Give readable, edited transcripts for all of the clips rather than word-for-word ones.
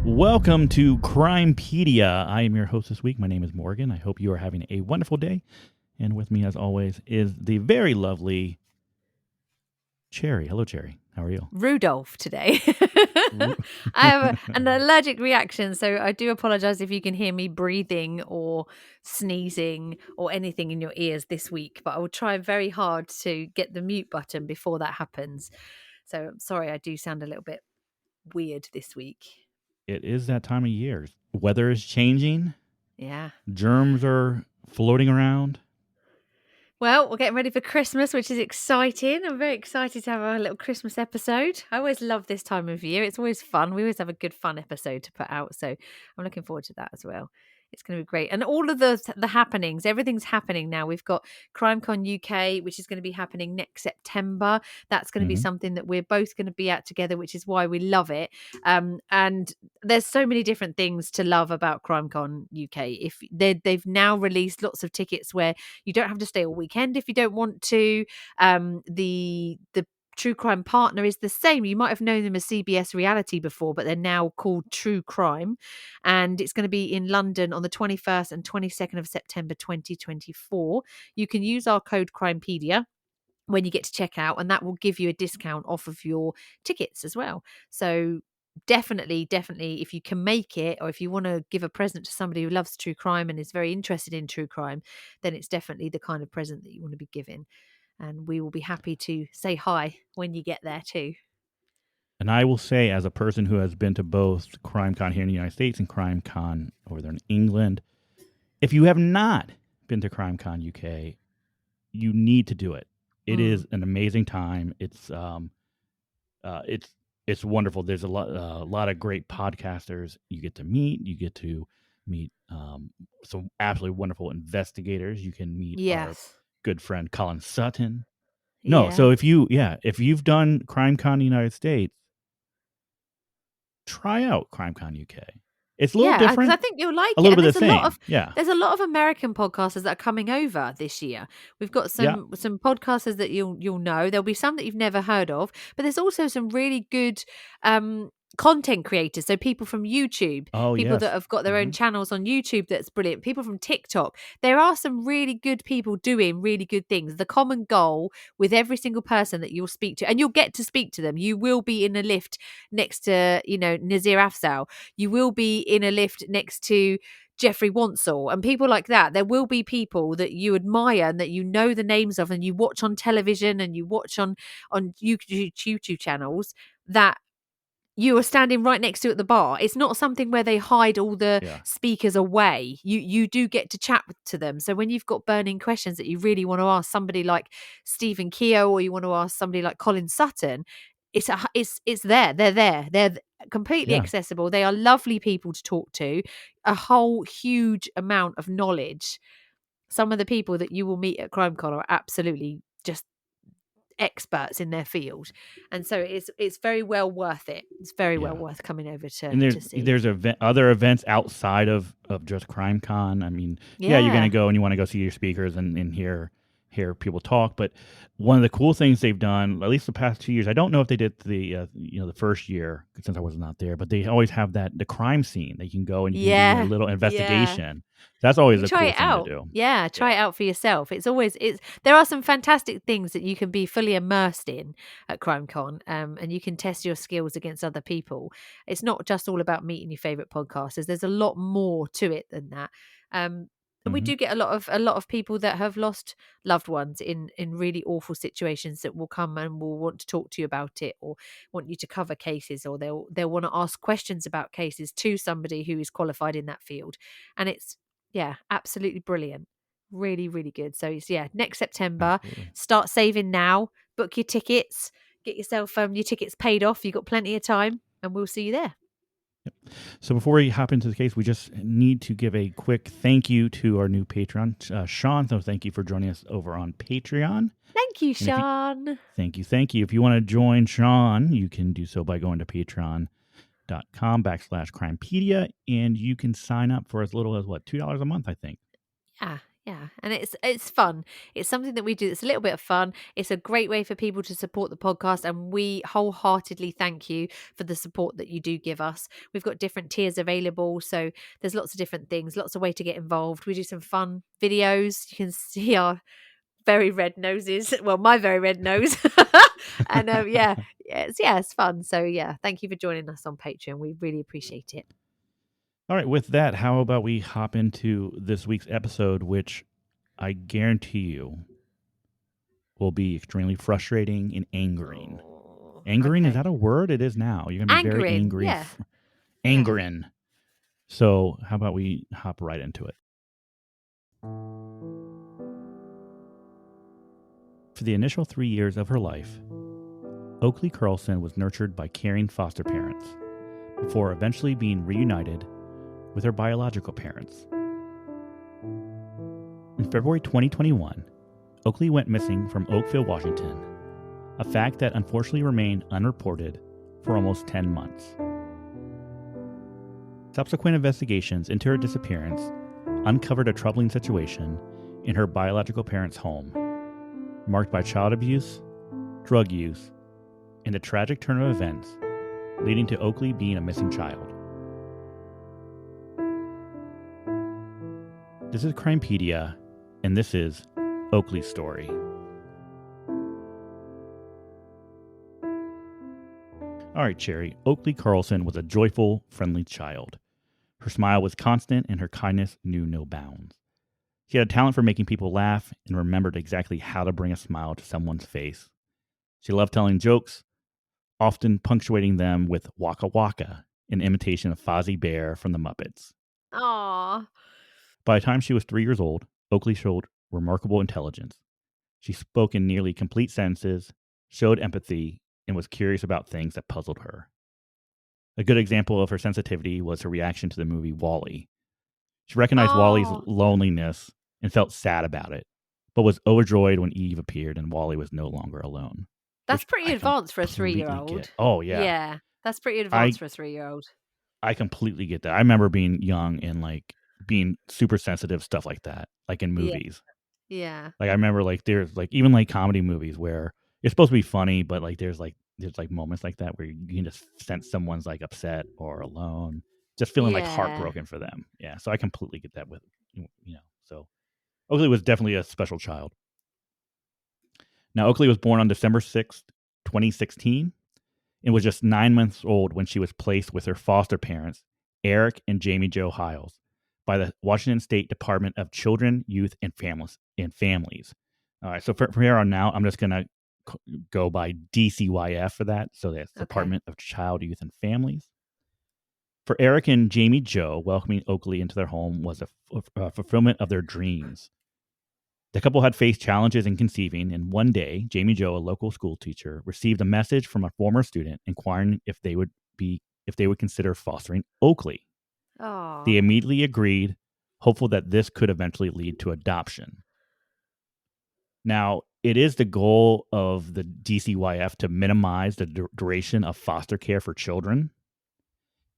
Welcome to Crimepedia. I am your host this week. My name is Morgan. I hope you are having a wonderful day. And with me, as always, is the very lovely Cherry. Hello, Cherry. How are you? Rudolph today. I have an allergic reaction, so I do apologize if you can hear me breathing or sneezing or anything in your ears this week, but I will try very hard to get the mute button before that happens. So I'm sorry, I do sound a little bit weird this week. It is that time of year. Weather is changing. Yeah. Germs are floating around. Well, we're getting ready for Christmas, which is exciting. I'm very excited to have a little Christmas episode. I always love this time of year. It's always fun. We always have a good fun episode to put out. So I'm looking forward to that as well. It's going to be great. And all of the happenings, everything's happening now. We've got CrimeCon UK, which is going to be happening next September. That's going to be something that we're both going to be at together, which is why we love it. And there's so many different things to love about CrimeCon UK. If they've now released lots of tickets where you don't have to stay all weekend if you don't want to. The True Crime partner is the same. You might have known them as CBS Reality before, but they're now called True Crime. And it's going to be in London on the 21st and 22nd of September 2024. You can use our code Crimepedia when you get to check out, and that will give you a discount off of your tickets as well. So definitely, if you can make it, or if you want to give a present to somebody who loves true crime and is very interested in true crime, then it's definitely the kind of present that you want to be giving. And we will be happy to say hi when you get there too. And I will say, as a person who has been to both CrimeCon here in the United States and CrimeCon over there in England, if you have not been to CrimeCon UK, you need to do it. It is an amazing time. It's wonderful. There's a lot of great podcasters you get to meet. You get to meet some absolutely wonderful investigators. You can meet our good friend Colin Sutton. No, so if you've done CrimeCon in the United States, try out CrimeCon UK. It's a little different. I think you'll like it. A little bit the same. There's a lot of American podcasters that are coming over this year. We've got some podcasters that you'll know. There'll be some that you've never heard of, but there's also some really good content creators, so people from YouTube, that have got their own channels on YouTube. That's brilliant. People from TikTok. There are some really good people doing really good things. The common goal with every single person that you'll speak to, and you'll get to speak to them, you will be in a lift next to Nazir Afzal, you will be in a lift next to Jeffrey Wansell and people like that. There will be people that you admire and that you know the names of and you watch on television and you watch on YouTube channels that you are standing right next to at the bar. It's not something where they hide all the speakers away. You do get to chat to them. So when you've got burning questions that you really want to ask somebody like Stephen Keogh, or you want to ask somebody like Colin Sutton, it's there. They're there. They're completely accessible. They are lovely people to talk to. A whole huge amount of knowledge. Some of the people that you will meet at CrimeCon are absolutely just experts in their field, and so it's very well worth it. It's very well worth coming over to see. There's other events outside of just CrimeCon. I mean, you're going to go and you want to go see your speakers and hear people talk. But one of the cool things they've done, at least the past 2 years, I don't know if they did the the first year since I was not there, but they always have the crime scene that you can go and you can do a little investigation. That's always a cool thing to do. Try it out for yourself. There are some fantastic things that you can be fully immersed in at CrimeCon, and you can test your skills against other people. It's not just all about meeting your favorite podcasters. There's a lot more to it than that. And we do get a lot of people that have lost loved ones in really awful situations that will come and will want to talk to you about it, or want you to cover cases, or they'll want to ask questions about cases to somebody who is qualified in that field. And it's absolutely brilliant. Really, really good. So yeah, next September, start saving now, book your tickets, get yourself your tickets paid off. You've got plenty of time, and we'll see you there. Yep. So before we hop into the case, we just need to give a quick thank you to our new patron, Sean. So thank you for joining us over on Patreon. Thank you, Sean. Thank you. If you want to join Sean, you can do so by going to patreon.com/crimepedia, and you can sign up for as little as $2 a month, I think. Yeah, and it's fun. It's something that we do. It's a little bit of fun. It's a great way for people to support the podcast, and we wholeheartedly thank you for the support that you do give us. We've got different tiers available, so there's lots of different things, lots of ways to get involved. We do some fun videos. You can see our very red noses. Well, my very red nose. And it's fun. So yeah, thank you for joining us on Patreon. We really appreciate it. All right, with that, how about we hop into this week's episode, which I guarantee you will be extremely frustrating and angering. Angering, okay. Is that a word? It is now. You're going to be very angry. Yeah. Angering. Yeah. So how about we hop right into it? For the initial 3 years of her life, Oakley Carlson was nurtured by caring foster parents before eventually being reunited with her biological parents. In February 2021, Oakley went missing from Oakville, Washington, a fact that unfortunately remained unreported for almost 10 months. Subsequent investigations into her disappearance uncovered a troubling situation in her biological parents' home, marked by child abuse, drug use, and a tragic turn of events leading to Oakley being a missing child. This is Crimepedia, and this is Oakley's story. All right, Cherry. Oakley Carlson was a joyful, friendly child. Her smile was constant, and her kindness knew no bounds. She had a talent for making people laugh and remembered exactly how to bring a smile to someone's face. She loved telling jokes, often punctuating them with Waka Waka, an imitation of Fozzie Bear from the Muppets. Aww. By the time she was 3 years old, Oakley showed remarkable intelligence. She spoke in nearly complete sentences, showed empathy, and was curious about things that puzzled her. A good example of her sensitivity was her reaction to the movie WALL-E. She recognized WALL-E's loneliness and felt sad about it, but was overjoyed when Eve appeared and WALL-E was no longer alone. That's pretty advanced for a 3-year-old. Oh, yeah. Yeah, that's pretty advanced for a 3-year-old. I completely get that. I remember being young and being super sensitive, stuff like that, like in movies. Yeah. Like I remember there's even comedy movies where it's supposed to be funny, but there's moments like that where you can just sense someone's upset or alone, just feeling heartbroken for them. Yeah. So I completely get that with, so Oakley was definitely a special child. Now, Oakley was born on December 6th, 2016, and was just 9 months old when she was placed with her foster parents, Eric and Jamie Jo Hiles, by the Washington State Department of Children, Youth, and Families. All right, so from here on out, I'm just going to go by DCYF for that. So that's Department of Child, Youth, and Families. For Eric and Jamie Jo, welcoming Oakley into their home was a fulfillment of their dreams. The couple had faced challenges in conceiving, and one day, Jamie Jo, a local school teacher, received a message from a former student inquiring if they would consider fostering Oakley. Aww. They immediately agreed, hopeful that this could eventually lead to adoption. Now, it is the goal of the DCYF to minimize the duration of foster care for children,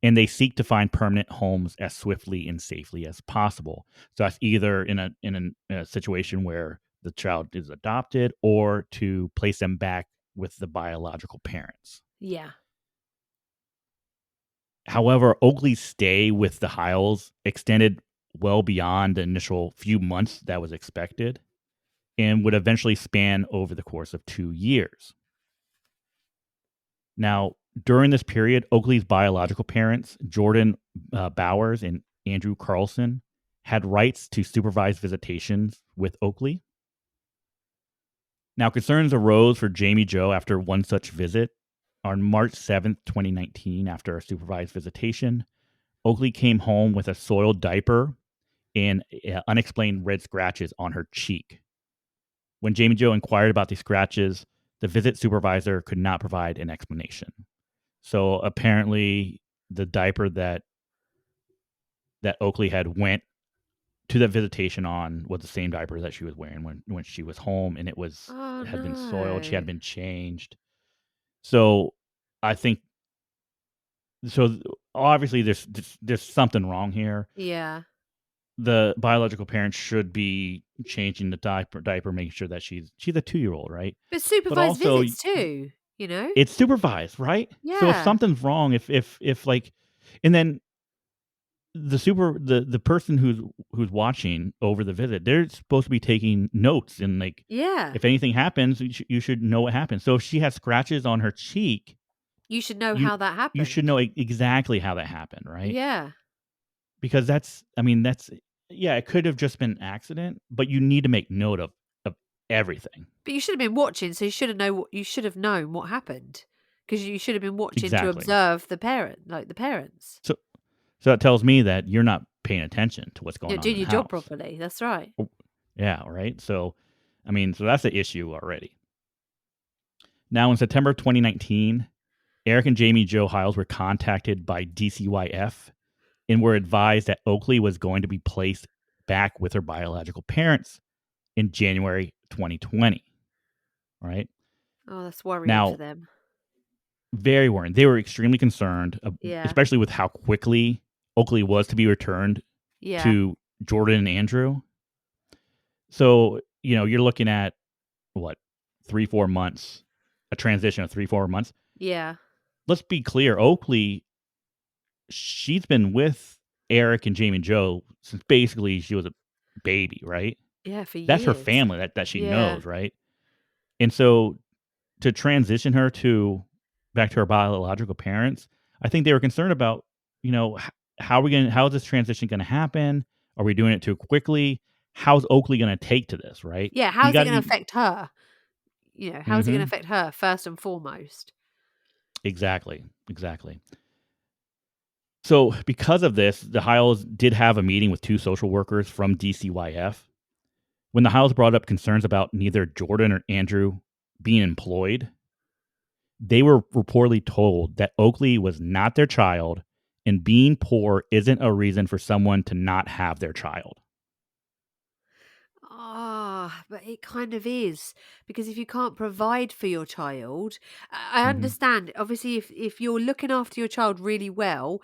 and they seek to find permanent homes as swiftly and safely as possible. So that's either in a situation where the child is adopted or to place them back with the biological parents. Yeah. However, Oakley's stay with the Hiles extended well beyond the initial few months that was expected and would eventually span over the course of 2 years. Now, during this period, Oakley's biological parents, Jordan Bowers and Andrew Carlson, had rights to supervised visitations with Oakley. Now, concerns arose for Jamie Jo after one such visit. On March 7th, 2019, after a supervised visitation, Oakley came home with a soiled diaper and unexplained red scratches on her cheek. When Jamie Jo inquired about these scratches, the visit supervisor could not provide an explanation. So apparently, the diaper that Oakley had went to that visitation on was the same diaper that she was wearing when she was home, and Oh, it had been soiled. She had no. been changed. So I think so. Obviously, there's something wrong here. Yeah. The biological parents should be changing the diaper, making sure that she's a 2-year-old, right? But But supervised also, visits too, you know? it's supervised, right? So if Yeah. something's wrong, if like, and then the person who's watching over the visit, they're supposed to be taking notes, and like, Yeah. if anything happens, you should know what happened. So if she has scratches on her cheek, You should know you how that you should know happened. exactly how that happened, right? Yeah. Because that's yeah, it could have just been accident, but you need to make note of everything. But you should have been watching, so you should have known what happened. Because you should have been watching to Exactly. observe the parents. So that tells me that you're not paying attention to what's You're going on doing in your the job house. properly. That's right. Oh, yeah, right. So, so that's the issue already. Now, in September 2019, Eric and Jamie Jo Hiles were contacted by DCYF and were advised that Oakley was going to be placed back with her biological parents in January 2020. Right Oh, that's worrying for now, them. very worried. They were extremely concerned, Yeah. especially with how quickly Oakley was to be returned Yeah. to Jordan and Andrew. So, you're looking at what, 3-4 months, a transition of 3-4 months. Yeah. Let's be clear. Oakley, she's been with Eric and Jamie Jo since basically she was a baby, right? Yeah, for That's her years. family that she Yeah. knows, right? And so to transition her back to her biological parents, I think they were concerned about, how is this transition going to happen? Are we doing it too quickly? How's Oakley going to take to this, right? Yeah, You how's it got to gonna be. affect her? How's it gonna Mhm. affect her first and foremost? Exactly. So, because of this, the Hiles did have a meeting with 2 social workers from DCYF. When the Hiles brought up concerns about neither Jordan or Andrew being employed, they were reportedly told that Oakley was not their child, and being poor isn't a reason for someone to not have their child. Ah, but it kind of is, because if you can't provide for your child, I Hmm. understand. Obviously, if you're looking after your child really well,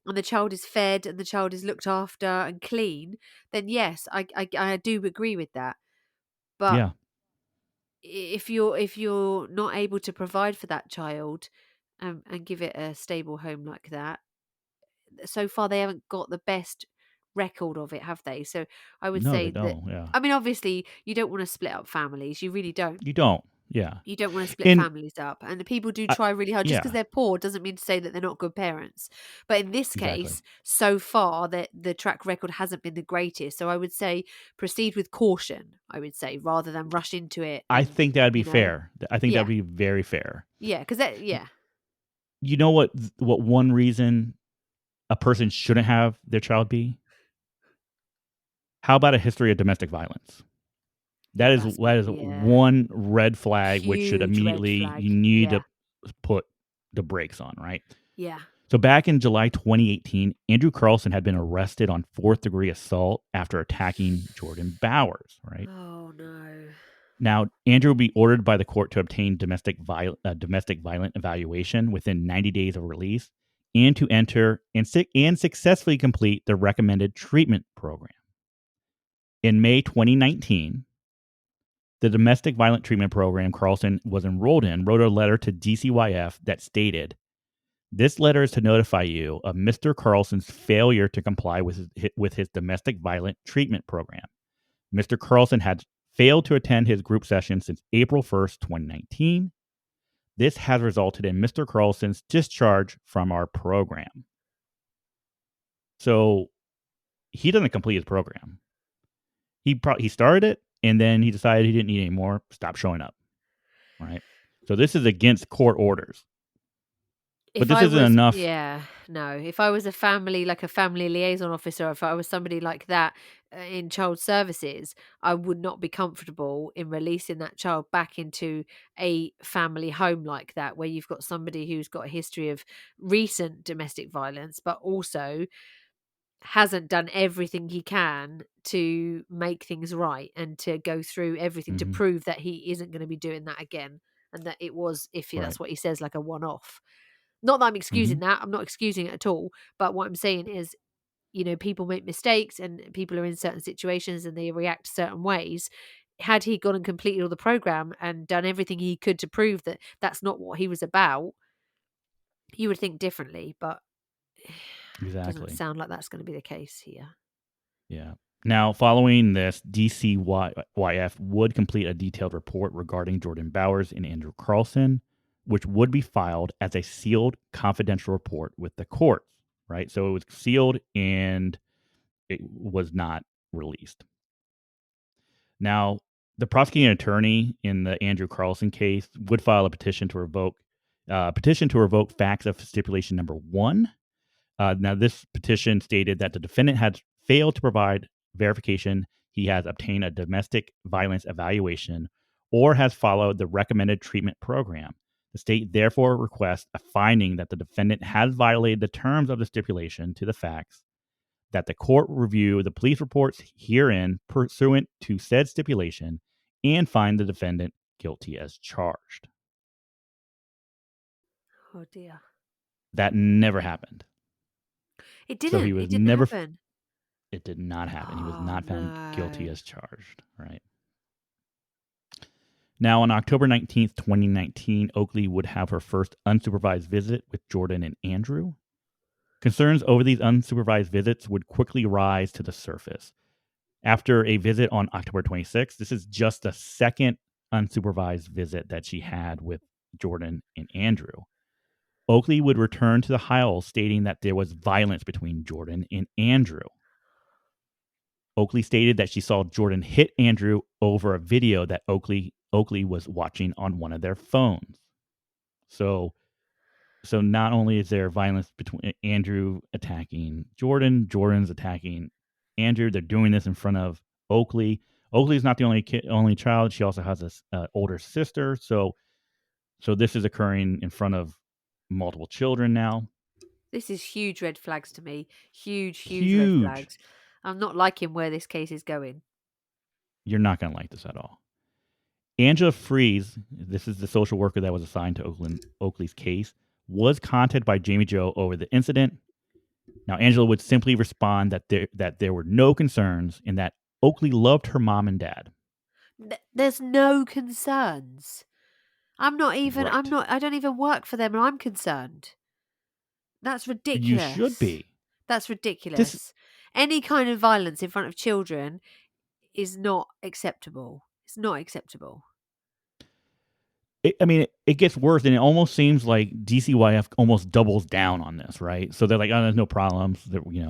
and the child is fed and the child is looked after and clean, then yes, I do agree with that. But Yeah. if you're not able to provide for that child, and give it a stable home like that, so far they haven't got the best record of it, have they? So I would No, they say that, don't. Yeah. I mean, obviously you don't want to split up families. You really don't. You don't. Yeah. You don't want to split And families up. And the people do I, try really hard. Just because yeah, they're poor doesn't mean to say that they're not good parents. But in this exactly. case, so far the track record hasn't been the greatest. So I would say proceed with caution, I would say, rather than rush into it I and, think that'd be you know, fair. I think that'd yeah. be very fair. Yeah, because that, yeah. You know what one reason a person shouldn't have their child be? How about a history of domestic violence? Yeah, That is that's, yeah. one red flag which should Huge red immediately, flag. you need Yeah. to put the brakes on, right? Yeah. So back in July 2018, Andrew Carlson had been arrested on 4th-degree assault after attacking Jordan Bowers, right? Oh no. Now, Andrew will be ordered by the court to obtain domestic violent evaluation within 90 days of release, and to enter and successfully complete the recommended treatment program. In May 2019, the domestic violent treatment program Carlson was enrolled in wrote a letter to DCYF that stated, "This letter is to notify you of Mr. Carlson's failure to comply with his domestic violent treatment program. Mr. Carlson had failed to attend his group session since April 1st, 2019. This has resulted in Mr. Carlson's discharge from our program." So he doesn't complete his program. He started it, and then he decided he didn't need any more, stopped showing up, right? So this is against court orders. But If this I isn't was enough. yeah, no. If I was a family like a family liaison officer, if I was somebody like that, in child services, I would not be comfortable in releasing that child back into a family home like that, where you've got somebody who's got a history of recent domestic violence, but also hasn't done everything he can to make things right and to go through everything to Mhm. prove that he isn't gonna be doing that again, and that it was, if Right. that's what he says, like a one-off. Not that I'm excusing Mhm. that, I'm not excusing it at all, but what I'm saying is, people make mistakes and people are in certain situations and they react certain ways. Had he gone and completed all the program and done everything he could to prove that that's not what he was about, you would think differently, but doesn't Exactly. sound like that's gonna be the case here. Yeah. Now, following this, DCYF would complete a detailed report regarding Jordan Bowers and Andrew Carlson, which would be filed as a sealed confidential report with the courts, right? So it was sealed and it was not released. Now, the prosecuting attorney in the Andrew Carlson case would file a petition to revoke facts of stipulation number one. Now, this petition stated that the defendant had failed to provide verification he has obtained a domestic violence evaluation or has followed the recommended treatment program. The state therefore requests a finding that the defendant has violated the terms of the stipulation to the facts, that the court review the police reports herein pursuant to said stipulation and find the defendant guilty as charged. Oh dear. That never happened. It So he didn't. was It didn't never happen. It did not happen. He was Oh not found guilty no. as charged, right? Now, on October 19th, 2019, Oakley would have her first unsupervised visit with Jordan and Andrew. Concerns over these unsupervised visits would quickly rise to the surface. After a visit on October 26th, this is just the second unsupervised visit that she had with Jordan and Andrew. Oakley would return to the Hiles stating that there was violence between Jordan and Andrew. Oakley stated that she saw Jordan hit Andrew over a video that Oakley was watching on one of their phones. So so not only is there violence between Andrew attacking Jordan, Jordan's attacking Andrew. They're doing this in front of Oakley. Oakley's not the only child. She also has a older sister. So this is occurring in front of multiple children now. This is huge red flags to me. Huge, huge red Huge. flags. I'm not liking where this case is going. You're not going to like this at all. Angela Fries, this is the social worker that was assigned to Oakley's case, was contacted by Jamie Joe over the incident. Now, Angela would simply respond that there were no concerns and that Oakley loved her mom and dad. There's no concerns. Right. I don't even work for them and I'm concerned. That's You should ridiculous. be. That's This, ridiculous. Any kind of violence in front of children is not acceptable. It's not acceptable. it gets worse, and it almost seems like DCYF almost doubles down on this, right? So they're like, oh, there's no problems. We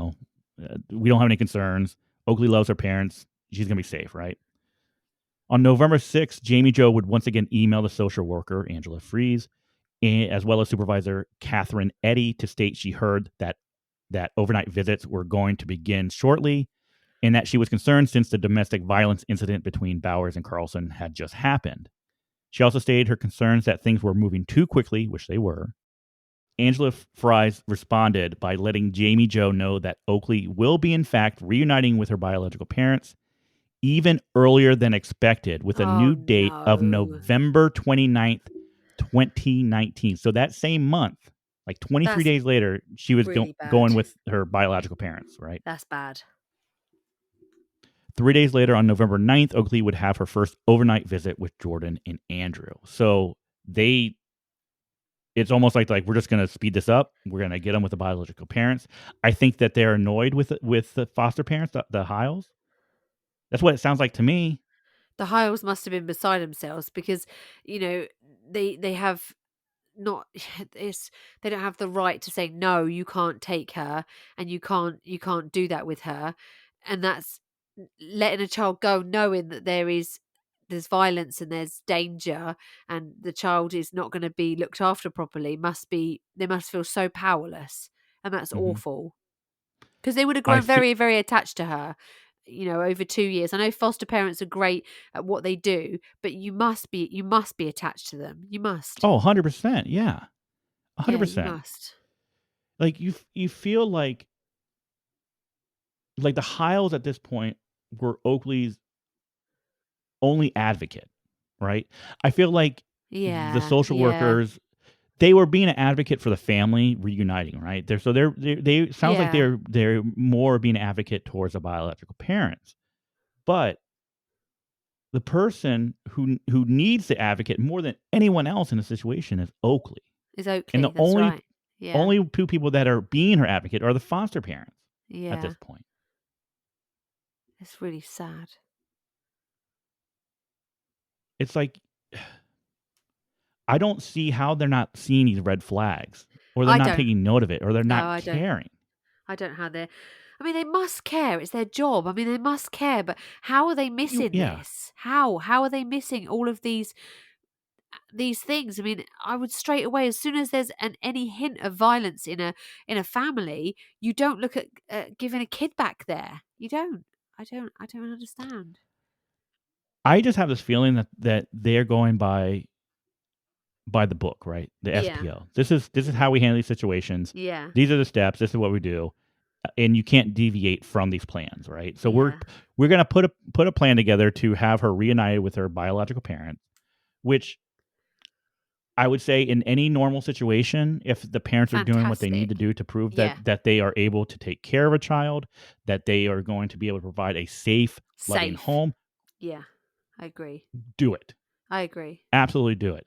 don't have any concerns. Oakley loves her parents. She's going to be safe, right? On November 6th, Jamie Joe would once again email the social worker, Angela Fries, as well as supervisor Catherine Eddy, to state she heard that overnight visits were going to begin shortly and that she was concerned since the domestic violence incident between Bowers and Carlson had just happened. She also stated her concerns that things were moving too quickly, which they were. Angela Fries responded by letting Jamie Joe know that Oakley will be, in fact, reuniting with her biological parents even earlier than expected with a Oh new date of no. November 29th, 2019. So that same month, like 23 That's days later, she was really bad. going with her biological parents, right? That's bad. 3 days later, on November 9th, Oakley would have her first overnight visit with Jordan and Andrew. So it's almost like we're just going to speed this up. We're going to get them with the biological parents. I think that they're annoyed with the foster parents, the Hiles. That's what it sounds like to me. The Hiles must have been beside themselves because, you know, they have not it's they don't have the right to say no, you can't take her and you can't do that with her. And that's letting a child go knowing that there is there's violence and there's danger and the child is not going to be looked after properly, they must feel so powerless, and that's Mm-hmm. awful, because they would have I grown feel very, very attached to her, over 2 years. I know foster parents are great at what they do, but you must be attached to them. You must. 100%. Yeah, Yeah, you 100%. must. Like you feel like the Hiles at this point were Oakley's only advocate, right? I feel like the Yeah, social yeah, workers, they were being an advocate for the family reuniting, right? They sounds like yeah. they're more being an advocate towards the biological parents, but the person who needs the advocate more than anyone else in the situation is Oakley, Is and the Oakley, that's only right. Yeah, only two people that are being her advocate are the foster parents at yeah. this point. It's really sad. It's like I don't see how they're not seeing these red flags, or they're I not don't. taking note of it, or they're No, not I don't. caring. I don't know how they're. I mean, they must care. It's their job. I mean, they must care. But how are they missing Yeah, this? How? How are they missing all of these things? I mean, I would straight away, as soon as there's any hint of violence in a family, you don't look at giving a kid back there. You don't. I don't understand. I just have this feeling that they're going by the book, right? The Yeah. SPO. This is how we handle these situations. Yeah. These are the steps. This is what we do, and you can't deviate from these plans, right? So we're Yeah. we're gonna put a plan together to have her reunited with her biological parents, which I would say in any normal situation, if the parents are doing what they need Fantastic. to do to prove that Yeah. that they are able to take care of a child, that they are going to be able to provide a safe, loving Safe. home, Yeah. I agree. do it. I agree. Absolutely do it.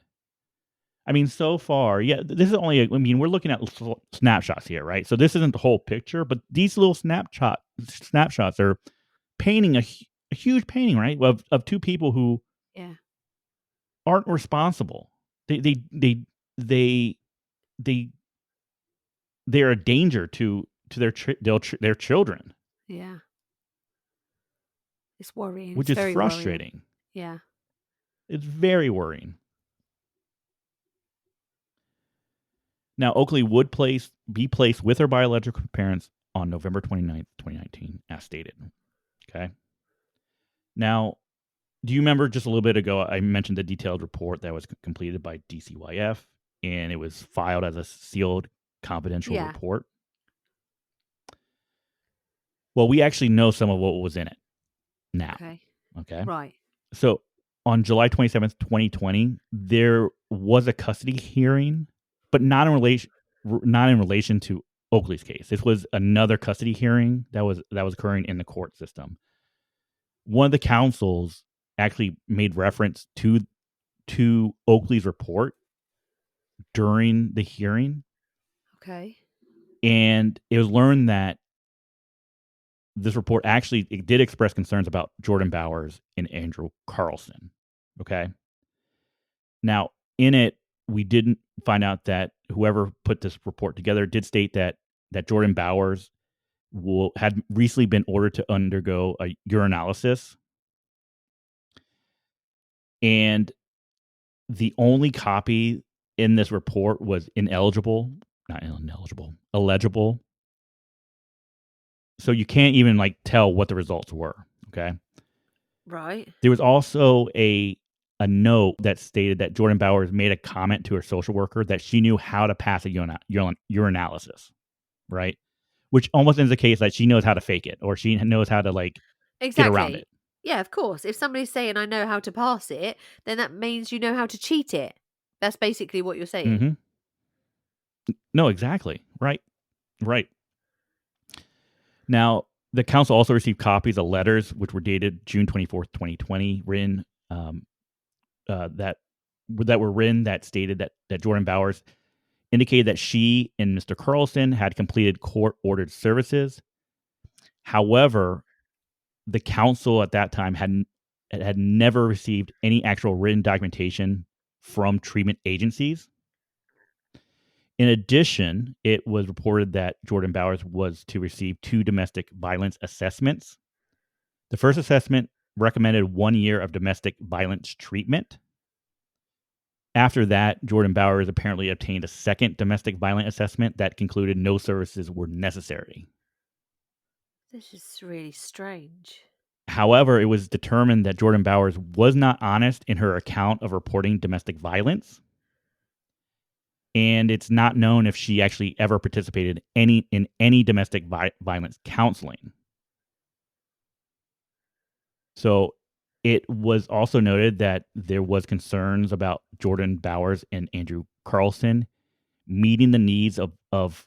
I mean, so far, yeah, this is only. I mean, we're looking at snapshots here, right? So this isn't the whole picture, but these little snapshots are painting a huge painting, right, of two people who Yeah. aren't responsible. They they they're a danger to their children, Yeah. It's worrying. which It's is very worrying. frustrating. Yeah. It's very worrying. Now, Oakley would be placed with her biological parents on November 29th, 2019, as stated. Okay. Now, do you remember just a little bit ago I mentioned the detailed report that was completed by DCYF, and it was filed as a sealed confidential Yeah. report? Well, we actually know some of what was in it now. Okay. Okay. Right. So on July 27th, 2020, there was a custody hearing, but not in relation to Oakley's case. This was another custody hearing that was occurring in the court system. One of the counsels actually made reference to Oakley's report during the hearing, Okay. and it was learned that this report actually it did express concerns about Jordan Bowers and Andrew Carlson. Okay. Now, in it, we didn't find out that whoever put this report together did state that Jordan Bowers had recently been ordered to undergo a urinalysis, and the only copy in this report was illegible. So you can't even tell what the results were. Okay. Right. There was also a note that stated that Jordan Bowers made a comment to her social worker that she knew how to pass a urinalysis, right? Which almost indicates that she knows how to fake it, or she knows how to get around Exactly. it. Yeah, of course. If somebody's saying I know how to pass it, then that means you know how to cheat it. That's basically what you're saying. Hmm. No, exactly. Right. Right. Now, the council also received copies of letters which were dated June 24th, 2020, written that were written that stated that Jordan Bowers indicated that she and Mr. Carlson had completed court-ordered services. However, the council at that time had never received any actual written documentation from treatment agencies. In addition, it was reported that Jordan Bowers was to receive 2 domestic violence assessments. The first assessment recommended 1 year of domestic violence treatment. After that, Jordan Bowers apparently obtained a second domestic violence assessment that concluded no services were necessary. This is really strange. However, it was determined that Jordan Bowers was not honest in her account of reporting domestic violence. And it's not known if she actually ever participated in any domestic violence counseling. So it was also noted that there was concerns about Jordan Bowers and Andrew Carlson meeting the needs of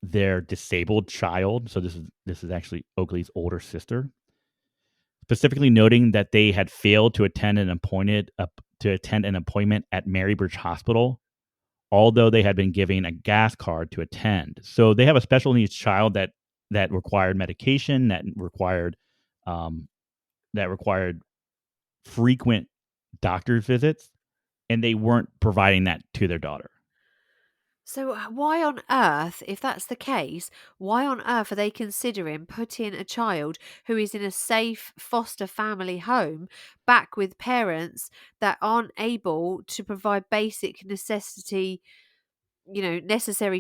their disabled child. So this is actually Oakley's older sister. Specifically noting that they had failed to attend an appointment at Marybridge Hospital, although they had been given a gas card to attend. So they have a special needs child that required medication, that required frequent doctor's visits, and they weren't providing that to their daughter. So, why on earth, if that's the case, why on earth are they considering putting a child who is in a safe foster family home back with parents that aren't able to provide basic necessary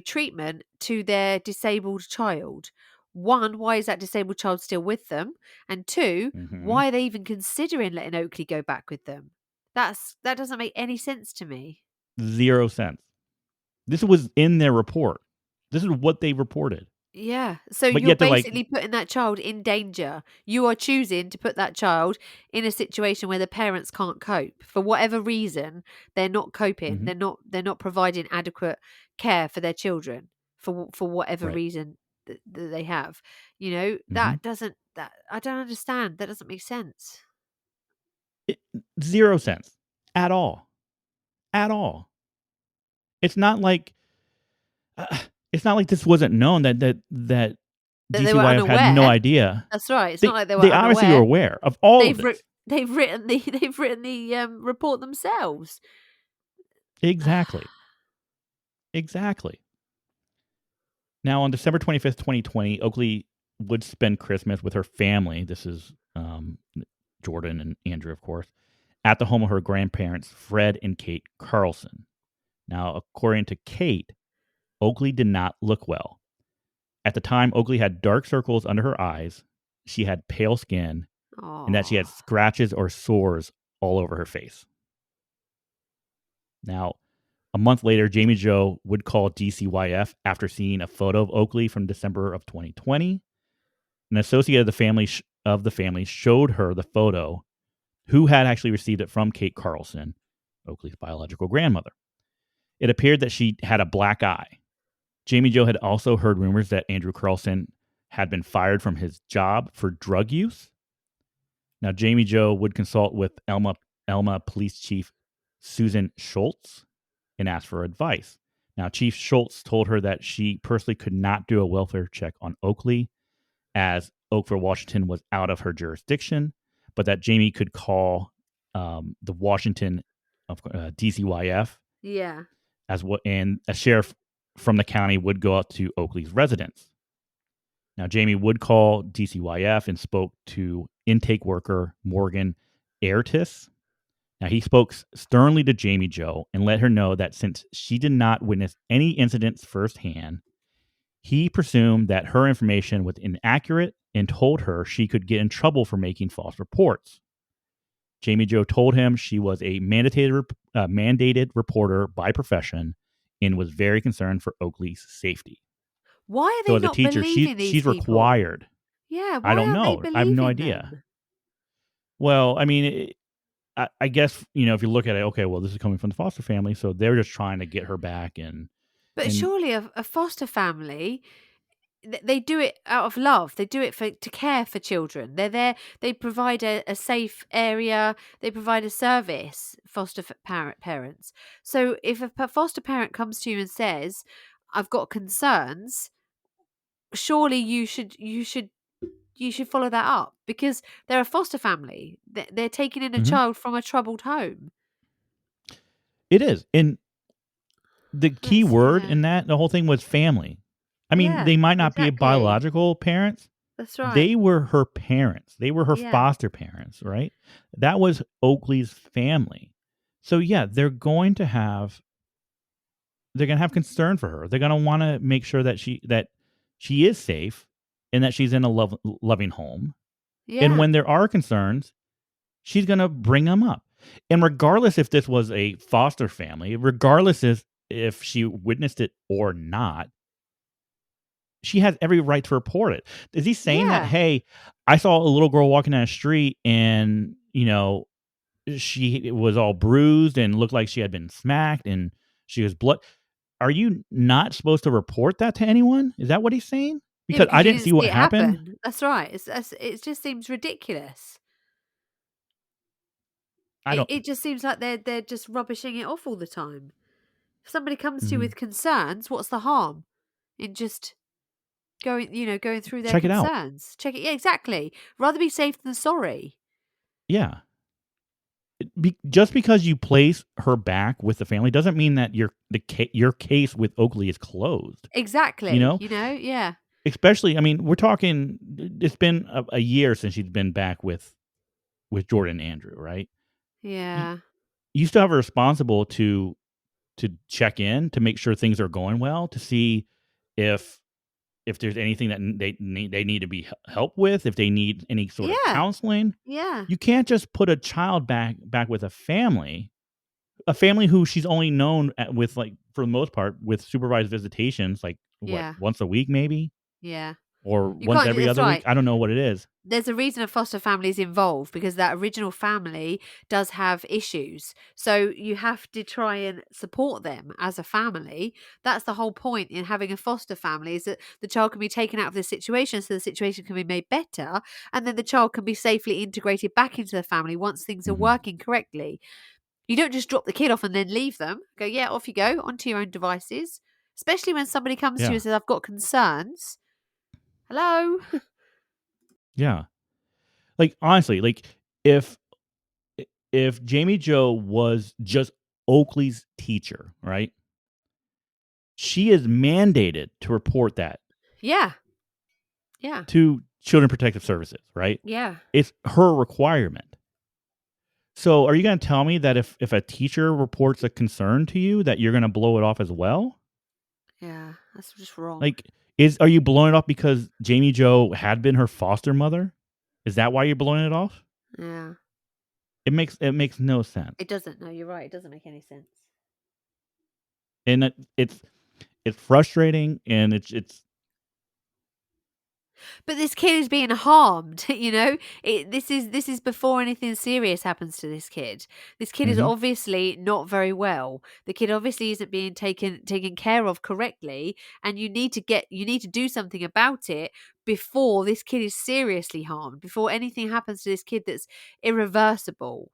treatment to their disabled child? One, why is that disabled child still with them? And two, Mm-hmm. why are they even considering letting Oakley go back with them? That doesn't make any sense to me. 0 cents. This was in their report. This is what they reported. Yeah. So But you're yet they're like, basically putting that child in danger. You are choosing to put that child in a situation where the parents can't cope. For whatever reason, they're not coping. mm-hmm, They're not providing adequate care for their children for whatever right. reason that they have. Mm-hmm. That I don't understand. That doesn't make sense. 0 cents at all. At all. It's not like uh, it's not like this wasn't known that That they were DCYF had no unaware. idea. That's right. It's not They like they were they obviously were unaware. aware of all of this. They've written the they've written the report themselves. Exactly. Exactly. Now, on December 25th, 2020, Oakley would spend Christmas with her family. This is Jordan and Andrew, of course, at the home of her grandparents, Fred and Kate Carlson. Now, according to Kate, Oakley did not look well. At the time, Oakley had dark circles under her eyes, she had pale skin, and that she had Oh. scratches or sores all over her face. Now, a month later, Jamie Jo would call DCYF after seeing a photo of Oakley from December of 2020. An associate of the family showed her the photo, who had actually received it from Kate Carlson, Oakley's biological grandmother. It appeared that she had a black eye. Jamie Jo had also heard rumors that Andrew Carlson had been fired from his job for drug use. Now, Jamie Jo would consult with Elma Police Chief Susan Schultz and ask for advice. Now, Chief Schultz told her that she personally could not do a welfare check on Oakley, as Oakville, Washington was out of her jurisdiction, but that Jamie could call the Washington DCYF Yeah. and a sheriff from the county would go out to Oakley's residence. Now, Jamie would call DCYF and spoke to intake worker Morgan Airtis. Now, he spoke sternly to Jamie Jo and let her know that since she did not witness any incidents firsthand, he presumed that her information was inaccurate and told her she could get in trouble for making false reports. Jamie Jo told him she was a mandated reporter by profession and was very concerned for Oakley's safety. Why are So they as a not teacher, believing these she's people? required. Yeah, I why don't aren't they know. I have no believing idea. them? Well, I mean, I guess if you look at it, okay, well, this is coming from the foster family, so they're just trying to get her back, But and surely a foster family, they do it out of love. They do it to care for children. They're there. They provide a safe area. They provide a service. Parents. So if a foster parent comes to you and says, "I've got concerns," surely you should follow that up, because they're a foster family. They're taking in a mhm, child from a troubled home. it is. And the key That's word yeah, in that the whole thing was family. I mean, yeah, they might not be exactly. biological parents, That's right. They were her parents. They were her Yeah. foster parents, right? That was Oakley's family. So yeah, they're going to have concern for her. They're going to want to make sure that she is safe and that she's in a loving home. And Yeah. when there are concerns, she's going to bring them up. And regardless if this was a foster family, regardless if she witnessed it or not, she has every right to report it. Is he saying that, Yeah. hey, I saw a little girl walking down the street and, she was all bruised and looked like she had been smacked and she was blood. Are you not supposed to report that to anyone? Is that what he's saying? Yeah, Because because I you didn't didn't see see what it happened. happen. That's right. It just seems ridiculous. I It don't. it just seems like they're just rubbishing it off all the time. If somebody comes to you Mhm. with concerns, what's the harm in just going through their Check it out. concerns? Check it. Yeah, exactly. Rather be safe than sorry. Yeah. Just because you place her back with the family doesn't mean that your case with Oakley is closed. You Exactly. know, Yeah. especially. I mean, we're talking. It's been a year since she's been back with Jordan and Andrew, right? You, Yeah. you still have a responsible to check in to make sure things are going well, to see if there's anything that they need to be help with, if they need any sort of Yeah. counseling. Yeah. You can't just put a child back with a family who she's only known with, like, for the most part, with supervised visitations, like what, Yeah. once a week maybe, Yeah. or You once can't every that's other week. right. I don't know what it is. There's a reason a foster family is involved because that original family does have issues. So you have to try and support them as a family. That's the whole point in having a foster family, is that the child can be taken out of the situation so the situation can be made better, and then the child can be safely integrated back into the family once things are Hmm. working correctly. You don't just drop the kid off and then leave them. Go, yeah, off you go, onto your own devices. Especially when somebody comes to you Yeah, and says, I've got concerns. Hello? yeah. Like, honestly, like, if Jamie Joe was just Oakley's teacher, right? She is mandated to report that Yeah. Yeah. to Children Protective Services, right? Yeah. It's her requirement. So, are you going to tell me that if a teacher reports a concern to you, that you're going to blow it off as well? Yeah, that's just wrong. Like, are you blowing it off because Jamie Joe had been her foster mother? Is that why you're blowing it off? Yeah. It makes no sense, It doesn't. No, you're right. It doesn't make any sense. and it's frustrating, and it's But this kid is being harmed, this is before anything serious happens to this kid. This kid is hmm obviously not very well. The kid obviously isn't being taken care of correctly, and you need to do something about it before this kid is seriously harmed, before anything happens to this kid that's irreversible.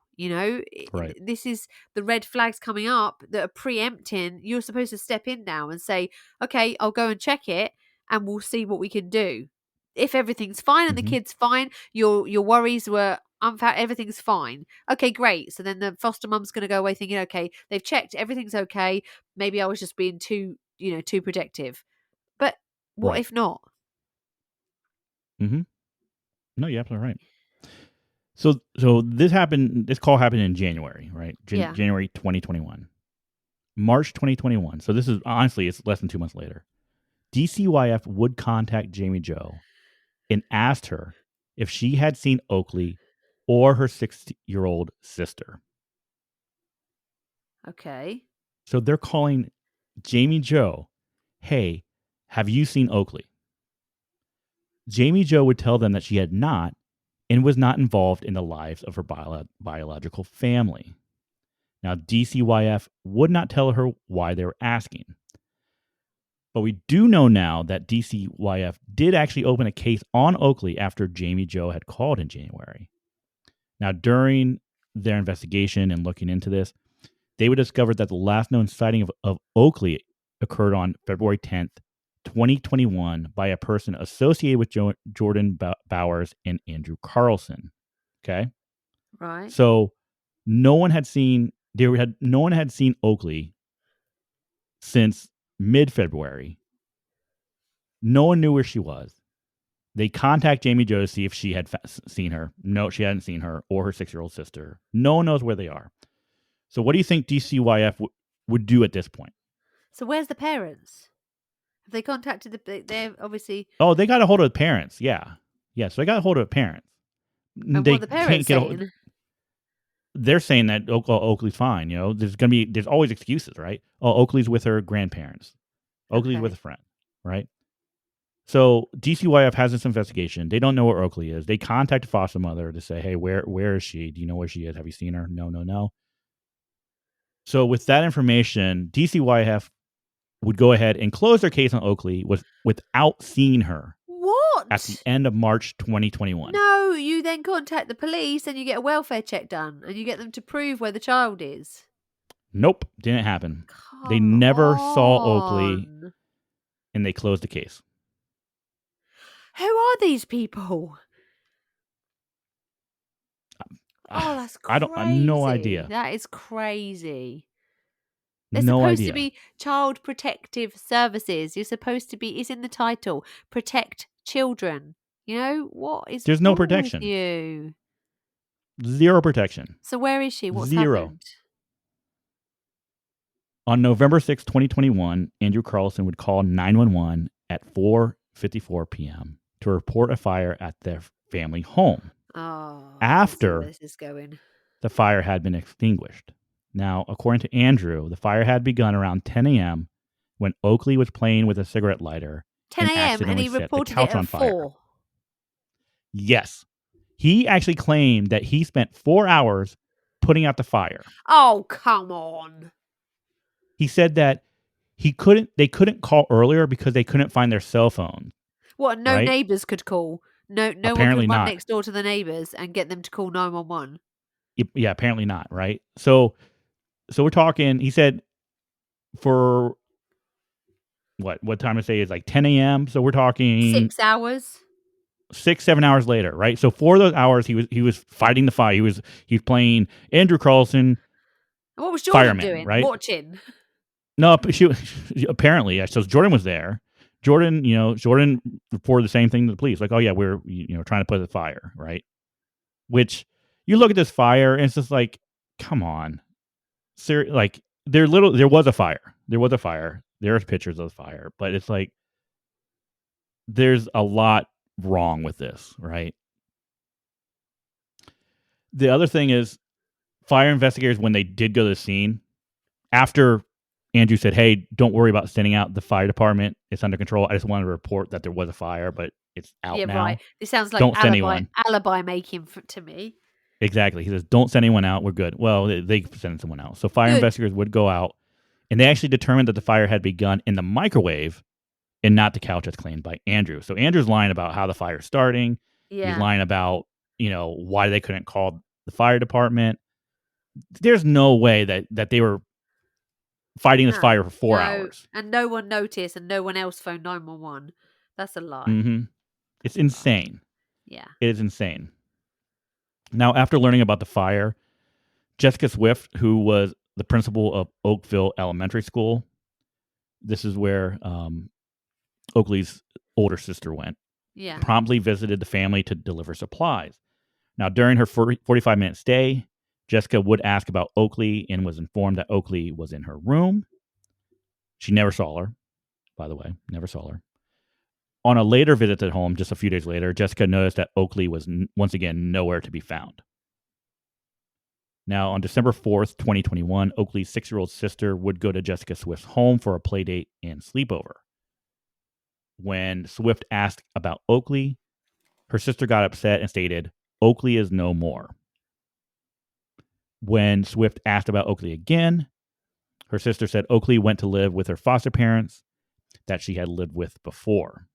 right. This is the red flags coming up that are preempting. You're supposed to step in now and say, "Okay, I'll go and check it, and we'll see what we can do." If everything's fine and the hmm kid's fine, your worries were unfounded, everything's fine. Okay, great. So then the foster mum's going to go away thinking, okay, they've checked, everything's okay. Maybe I was just being too protective. But what Right. if not? hmm No, you're absolutely right. So this call happened in January, right? Yeah. January 2021. March 2021. So this is, honestly, it's less than 2 months later. DCYF would contact Jamie Joe and asked her if she had seen Oakley or her 6-year-old sister. Okay. So they're calling Jamie Joe, hey, have you seen Oakley? Jamie Joe would tell them that she had not and was not involved in the lives of her biological family. Now, DCYF would not tell her why they were asking. But we do know now that DCYF did actually open a case on Oakley after Jamie Joe had called in January. Now, during their investigation and looking into this, they would discover that the last known sighting of Oakley occurred on February 10th, 2021, by a person associated with Jordan Bowers and Andrew Carlson. Okay, Right. so no one had seen Oakley since mid-February. No one knew where she was. They contact Jamie Joe to see if she had seen her. No, she hadn't seen her or her 6-year-old sister. No one knows where they are. So what do you think DCYF would do at this point? So where's the parents? Have they contacted they're obviously... Oh, they got a hold of the parents. Yeah. So they got a hold of the parents. And They what are the parents saying? They're saying that Oakley's fine. There's always excuses, right? Oh, Oakley's with her grandparents. Oakley's with a friend, right? So DCYF has this investigation. They don't know where Oakley is. They contact the foster mother to say, hey, where is she? Do you know where she is? Have you seen her? No. So with that information, DCYF would go ahead and close their case on Oakley without seeing her. What? At the end of March 2021. No, you then contact the police and you get a welfare check done and you get them to prove where the child is. Nope, didn't happen. They never saw Oakley and they closed the case. Who are these people? Oh, that's crazy. I have no idea. That is crazy. They're supposed to be child protective services. You're supposed to be, it's in the title, protect children. You know, what is There's no protection. With you? Zero protection. So where is she? What's Zero. happened? On November 6, 2021, Andrew Carlson would call 911 at 4:54 p.m. to report a fire at their family home. Oh, after where this is going. The fire had been extinguished. Now, according to Andrew, the fire had begun around 10 a.m. when Oakley was playing with a cigarette lighter 10 a.m. and he reported it at 4. Yes. He actually claimed that he spent 4 hours putting out the fire. Oh, come on. He said that they couldn't call earlier because they couldn't find their cell phone. What, no neighbors could call? No apparently one could run not. next door to the neighbors and get them to call 911? Yeah, apparently not, right? So we're talking, he said, for what time to say is like 10 a.m. So we're talking 6 hours. 6-7 hours later, right? So for those hours he was fighting the fire. He was playing Andrew Carlson. What was Jordan fireman, doing? Right? Watching. No, she apparently. So Jordan was there. Jordan reported the same thing to the police. Like, oh yeah, we're trying to put the fire, right? Which you look at this fire and it's just like, come on, like there was a fire. There was a fire. There's pictures of the fire, but it's like there's a lot wrong with this, right? The other thing is, fire investigators, when they did go to the scene, after Andrew said, hey, don't worry about sending out the fire department, it's under control. I just wanted to report that there was a fire, but it's out now. Right. This sounds like don't send anyone. Alibi making to me. Exactly. He says, don't send anyone out. We're good. Well, they send someone out. So fire investigators would go out, and they actually determined that the fire had begun in the microwave and not the couch as claimed by Andrew. So Andrew's lying about how the fire's starting. Yeah. He's lying about, why they couldn't call the fire department. There's no way that they were fighting this fire for 4 hours. And no one noticed and no one else phoned 911. That's a lie. Mm-hmm. It's insane. Yeah. It is insane. Now, after learning about the fire, Jessica Swift, who was the principal of Oakville Elementary School, this is where Oakley's older sister went, promptly visited the family to deliver supplies. Now, during her 45-minute stay, Jessica would ask about Oakley and was informed that Oakley was in her room. She never saw her, by the way, never saw her. On a later visit to home, just a few days later, Jessica noticed that Oakley was once again nowhere to be found. Now, on December 4th, 2021, Oakley's 6-year-old sister would go to Jessica Swift's home for a play date and sleepover. When Swift asked about Oakley, her sister got upset and stated, Oakley is no more. When Swift asked about Oakley again, her sister said Oakley went to live with her foster parents that she had lived with before,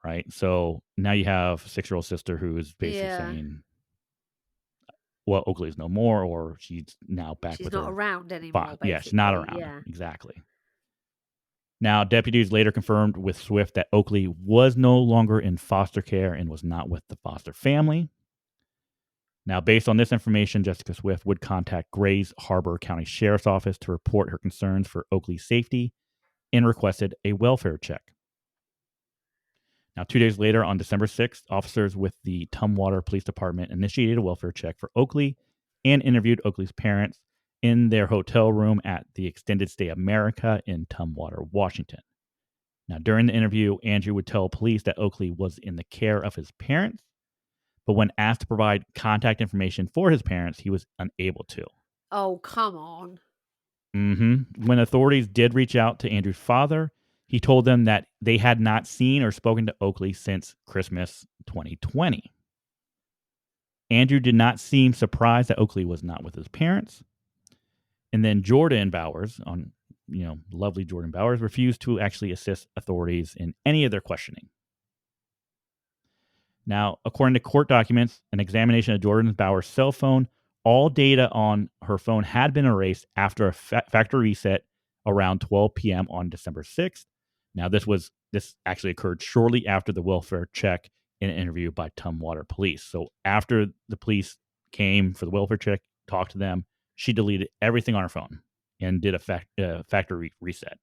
right? So now you have a 6-year-old sister who is basically saying, well, Oakley is no more, or she's now back with her. She's not around anymore, Yeah, she's not around. Yeah. Exactly. Now, deputies later confirmed with Swift that Oakley was no longer in foster care and was not with the foster family. Now, based on this information, Jessica Swift would contact Grays Harbor County Sheriff's Office to report her concerns for Oakley's safety and requested a welfare check. Now, 2 days later, on December 6th, officers with the Tumwater Police Department initiated a welfare check for Oakley and interviewed Oakley's parents in their hotel room at the Extended Stay America in Tumwater, Washington. Now, during the interview, Andrew would tell police that Oakley was in the care of his parents, but when asked to provide contact information for his parents, he was unable to. Oh, come on. When authorities did reach out to Andrew's father, he told them that they had not seen or spoken to Oakley since Christmas 2020. Andrew did not seem surprised that Oakley was not with his parents. And then Jordan Bowers, lovely Jordan Bowers, refused to actually assist authorities in any of their questioning. Now, according to court documents, an examination of Jordan Bowers' cell phone, all data on her phone had been erased after a factory reset around 12 p.m. on December 6th. Now, this actually occurred shortly after the welfare check in an interview by Tumwater Police. So after the police came for the welfare check, talked to them, she deleted everything on her phone and did a factory reset.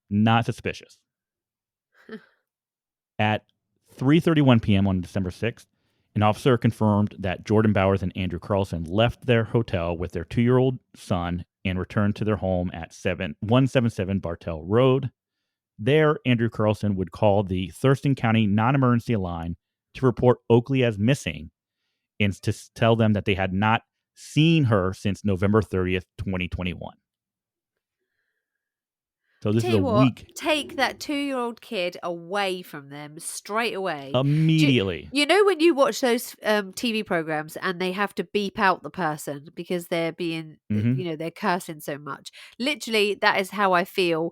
Not suspicious. At 3:31 p.m. on December 6th, an officer confirmed that Jordan Bowers and Andrew Carlson left their hotel with their 2-year-old son and returned to their home at 177 Bartell Road. There, Andrew Carlson would call the Thurston County non-emergency line to report Oakley as missing and to tell them that they had not seen her since November 30th, 2021. So this is a week. Take that 2-year-old kid away from them straight away. Immediately. You know when you watch those TV programs and they have to beep out the person because they're being, they're cursing so much. Literally, that is how I feel.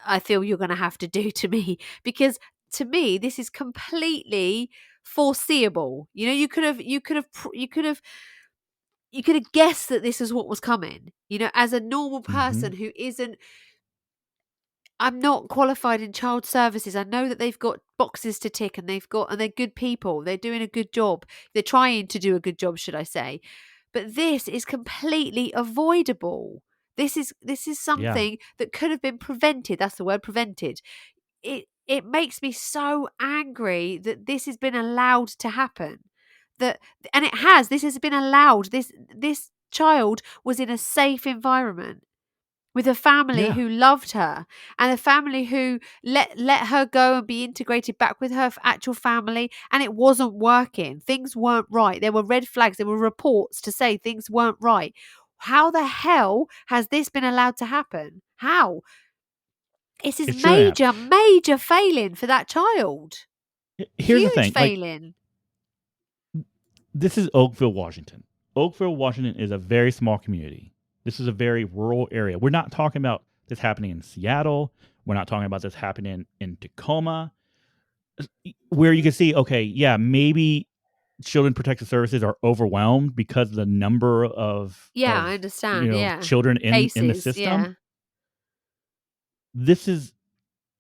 I feel you're going to have to do to me, because to me this is completely foreseeable. You could have guessed that this is what was coming. As a normal person who isn't. I'm not qualified in child services. I know that they've got boxes to tick and they're good people. They're doing a good job. They're trying to do a good job, should I say. But this is completely avoidable. This is something that could have been prevented. That's the word, prevented. It makes me so angry that this has been allowed to happen. And it has. This has been allowed. This child was in a safe environment, with a family who loved her, and a family who let her go and be integrated back with her actual family, and it wasn't working. Things weren't right. There were red flags. There were reports to say things weren't right. How the hell has this been allowed to happen? How? This is major failing for that child. Here's the thing. Failing. This is Oakville, Washington. Oakville, Washington is a very small community. This is a very rural area. We're not talking about this happening in Seattle. We're not talking about this happening in Tacoma, where you can see, maybe Children Protective Services are overwhelmed because of the number of I understand. Children in the system. Yeah. This is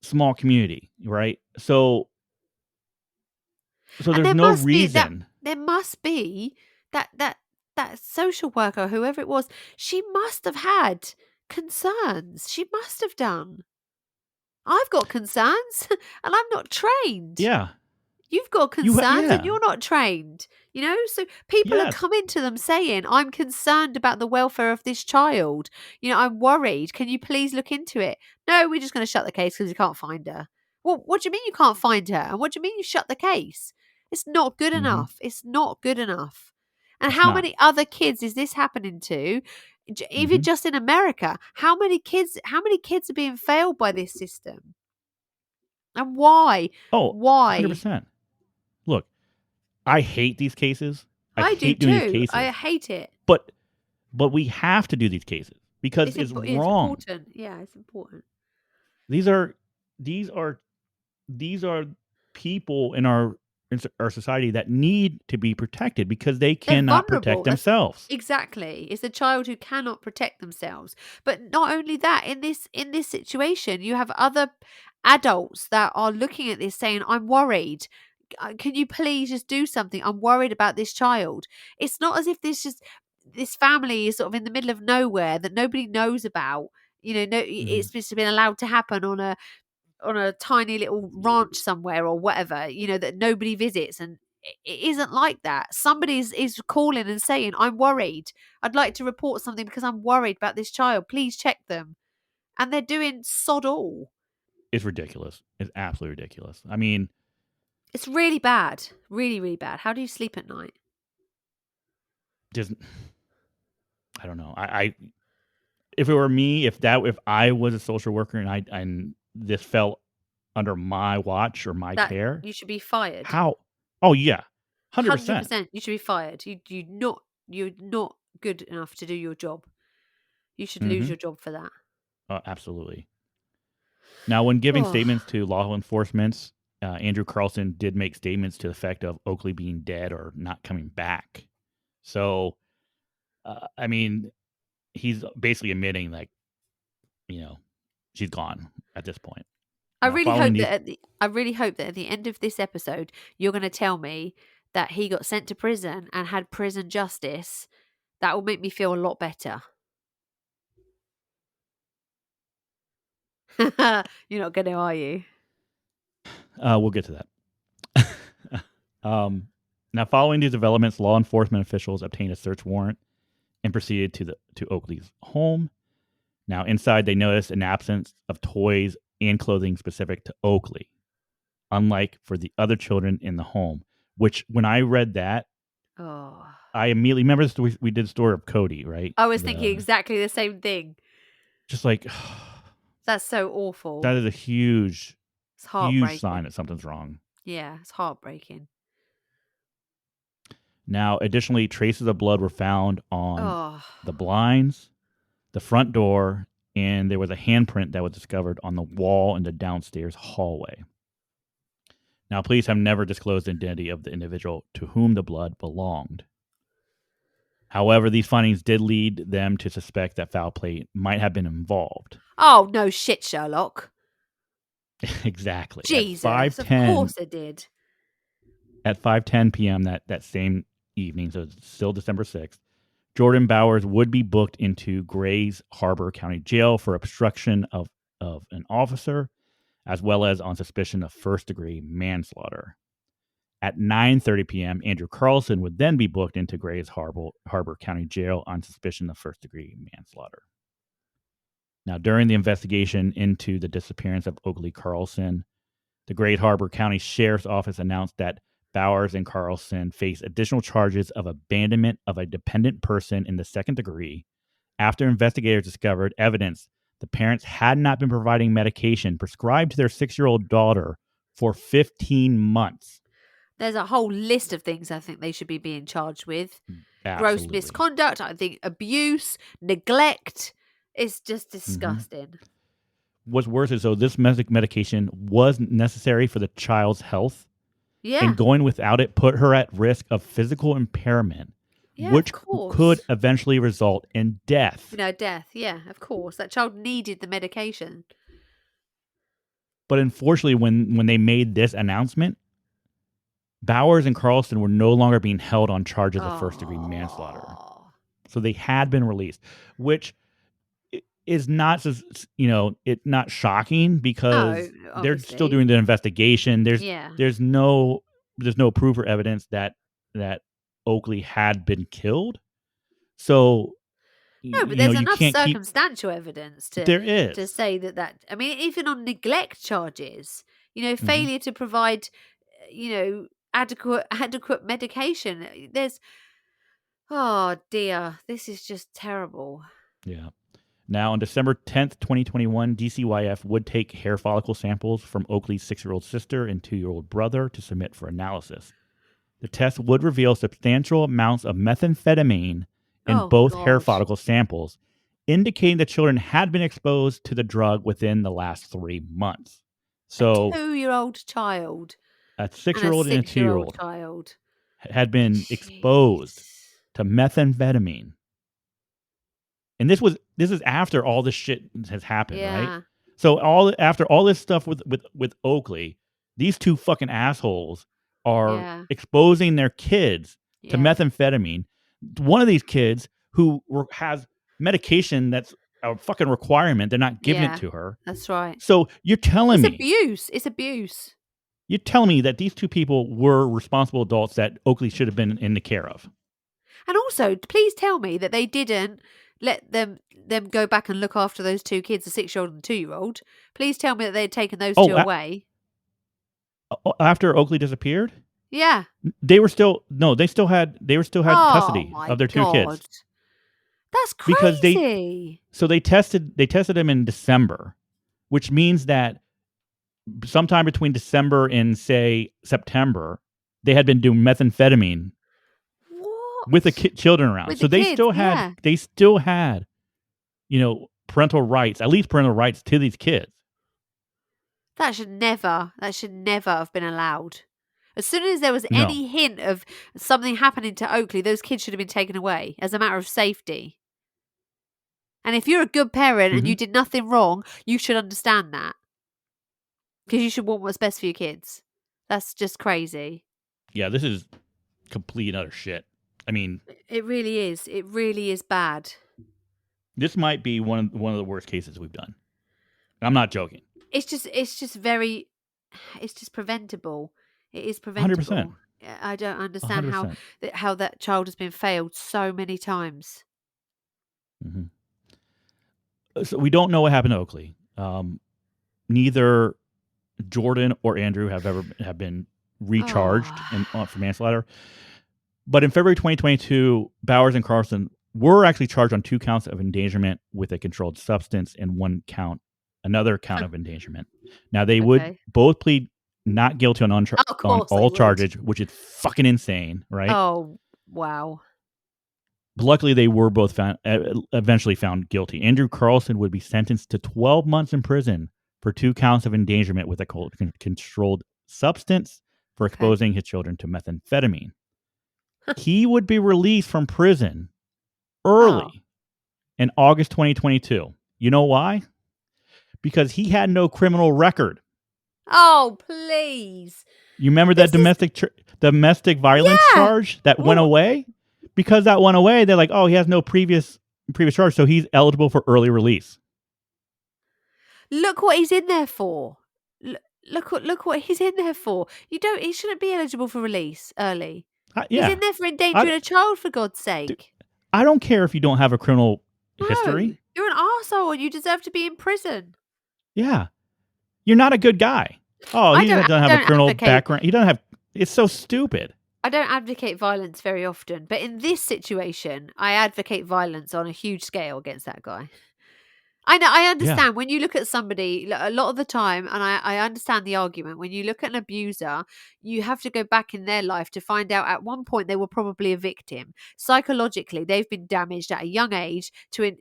small community, right? So there's no reason. There must be that social worker, whoever it was, she must have had concerns. She must have done. I've got concerns and I'm not trained. Yeah. You've got concerns and you're not trained. So people are coming to them saying, I'm concerned about the welfare of this child. I'm worried. Can you please look into it? No, we're just going to shut the case because we can't find her. Well, what do you mean you can't find her? And what do you mean you shut the case? It's not good enough. It's not good enough. And how many other kids is this happening to? Even just in America, how many kids are being failed by this system? And why? Oh, why? 100%. Look, I hate these cases. I hate doing these cases. I hate it. But we have to do these cases because it's wrong. It's important. Yeah, it's important. These are people in our society that need to be protected because they cannot protect themselves. Exactly. It's a child who cannot protect themselves. But not only that, in this situation, you have other adults that are looking at this saying, I'm worried. Can you please just do something? I'm worried about this child. It's not as if this family is sort of in the middle of nowhere that nobody knows about. It's just been allowed to happen on a on a tiny little ranch somewhere or whatever, that nobody visits, and it isn't like that. Somebody is calling and saying, I'm worried. I'd like to report something because I'm worried about this child. Please check them. And they're doing sod all. It's ridiculous. It's absolutely ridiculous. I mean, it's really bad. Really, really bad. How do you sleep at night? Just, I don't know. I if it were me, if I was a social worker and this fell under my watch or my care, you should be fired. How? Oh yeah, 100%. 100%. You should be fired. You're not good enough to do your job. You should lose your job for that. Absolutely. Now, when giving statements to law enforcement, Andrew Carlson did make statements to the effect of Oakley being dead or not coming back. So, I mean, he's basically admitting, like, she's gone at this point. I really hope that at the end of this episode, you're going to tell me that he got sent to prison and had prison justice. That will make me feel a lot better. You're not going to, are you? We'll get to that. Now, following these developments, law enforcement officials obtained a search warrant and proceeded to Oakley's home. Now, inside, they noticed an absence of toys and clothing specific to Oakley, unlike for the other children in the home. Which, when I read that, I immediately remember we did the story of Cody, right? I was thinking exactly the same thing. Just like that's so awful. That is a huge sign that something's wrong. Yeah, it's heartbreaking. Now, additionally, traces of blood were found on the blinds, the front door, and there was a handprint that was discovered on the wall in the downstairs hallway. Now, police have never disclosed the identity of the individual to whom the blood belonged. However, these findings did lead them to suspect that foul play might have been involved. Oh, no shit, Sherlock. Exactly. Jesus, of course it did. At 5:10 p.m. that same evening, so it's still December 6th, Jordan Bowers would be booked into Grays Harbor County Jail for obstruction of an officer, as well as on suspicion of first-degree manslaughter. At 9:30 p.m., Andrew Carlson would then be booked into Grays Harbor County Jail on suspicion of first-degree manslaughter. Now, during the investigation into the disappearance of Oakley Carlson, the Grays Harbor County Sheriff's Office announced that Bowers and Carlson face additional charges of abandonment of a dependent person in the second degree after investigators discovered evidence the parents had not been providing medication prescribed to their 6-year-old daughter for 15 months. There's a whole list of things I think they should be being charged with. Absolutely. Gross misconduct, I think abuse, neglect. It's just disgusting. What's worse is, this medication was necessary for the child's health. Yeah. And going without it put her at risk of physical impairment, which could eventually result in death. Death. Yeah, of course. That child needed the medication. But unfortunately, when they made this announcement, Bowers and Carlson were no longer being held on charges of first-degree manslaughter. So they had been released, which is not, it's not shocking because they're still doing the investigation. There's no proof or evidence that Oakley had been killed. So but there's enough circumstantial evidence to say that. I mean, even on neglect charges, failure to provide, adequate medication. There's, oh dear, this is just terrible. Yeah. Now, on December 10th, 2021, DCYF would take hair follicle samples from Oakley's 6-year-old sister and 2-year-old brother to submit for analysis. The test would reveal substantial amounts of methamphetamine in both hair follicle samples, indicating the children had been exposed to the drug within the last 3 months. So, a 2-year-old child, a 6-year-old and a 2-year-old child had been exposed to methamphetamine. And this is after all this shit has happened, right? So after all this stuff with Oakley, these two fucking assholes are exposing their kids to methamphetamine. One of these kids who has medication that's a fucking requirement. They're not giving it Yeah, to her. that's right. So you're telling It's me, abuse. It's abuse. you're telling me that these two people were responsible adults that Oakley should have been in the care of. And also, please tell me that they didn't let them go back and look after those two kids, the 6-year-old and the 2-year-old. Please tell me that they had taken those two away. After Oakley disappeared? Yeah. They were still they still had custody of their two kids. That's crazy. Because they tested him in December, which means that sometime between December and say September, they had been doing methamphetamine with the children around. With so the they kids, still had parental rights, at least parental rights to these kids. That should never have been allowed. As soon as there was any hint of something happening to Oakley, those kids should have been taken away as a matter of safety. And if you're a good parent and you did nothing wrong, you should understand that. Because you should want what's best for your kids. That's just crazy. Yeah, this is complete and utter shit. I mean, it really is. It really is bad. This might be one of the worst cases we've done. I'm not joking. It's just preventable. It is preventable. 100%. I don't understand 100%. how that child has been failed so many times. Mm-hmm. So we don't know what happened to Oakley. Neither Jordan or Andrew have been recharged for manslaughter. But in February 2022, Bowers and Carlson were actually charged on 2 counts of endangerment with a controlled substance and another count of endangerment. Now they would both plead not guilty on all charges, which is fucking insane, right? Oh, wow. But luckily, they were both eventually found guilty. Andrew Carlson would be sentenced to 12 months in prison for 2 counts of endangerment with a controlled substance for exposing his children to methamphetamine. He would be released from prison early in August 2022. You know why? Because he had no criminal record. Oh, please. You remember that domestic violence charge that went away? Because that went away, they're like, oh, he has no previous charge, so he's eligible for early release. Look what he's in there for. Look what he's in there for. He shouldn't be eligible for release early. He's in there for endangering a child, for God's sake. Dude, I don't care if you don't have a criminal history. You're an arsehole and you deserve to be in prison. Yeah. You're not a good guy. Oh, he doesn't have a criminal background. He doesn't have... It's so stupid. I don't advocate violence very often, but in this situation, I advocate violence on a huge scale against that guy. I understand when you look at somebody a lot of the time, and I understand the argument. When you look at an abuser, you have to go back in their life to find out at one point they were probably a victim. Psychologically, they've been damaged at a young age to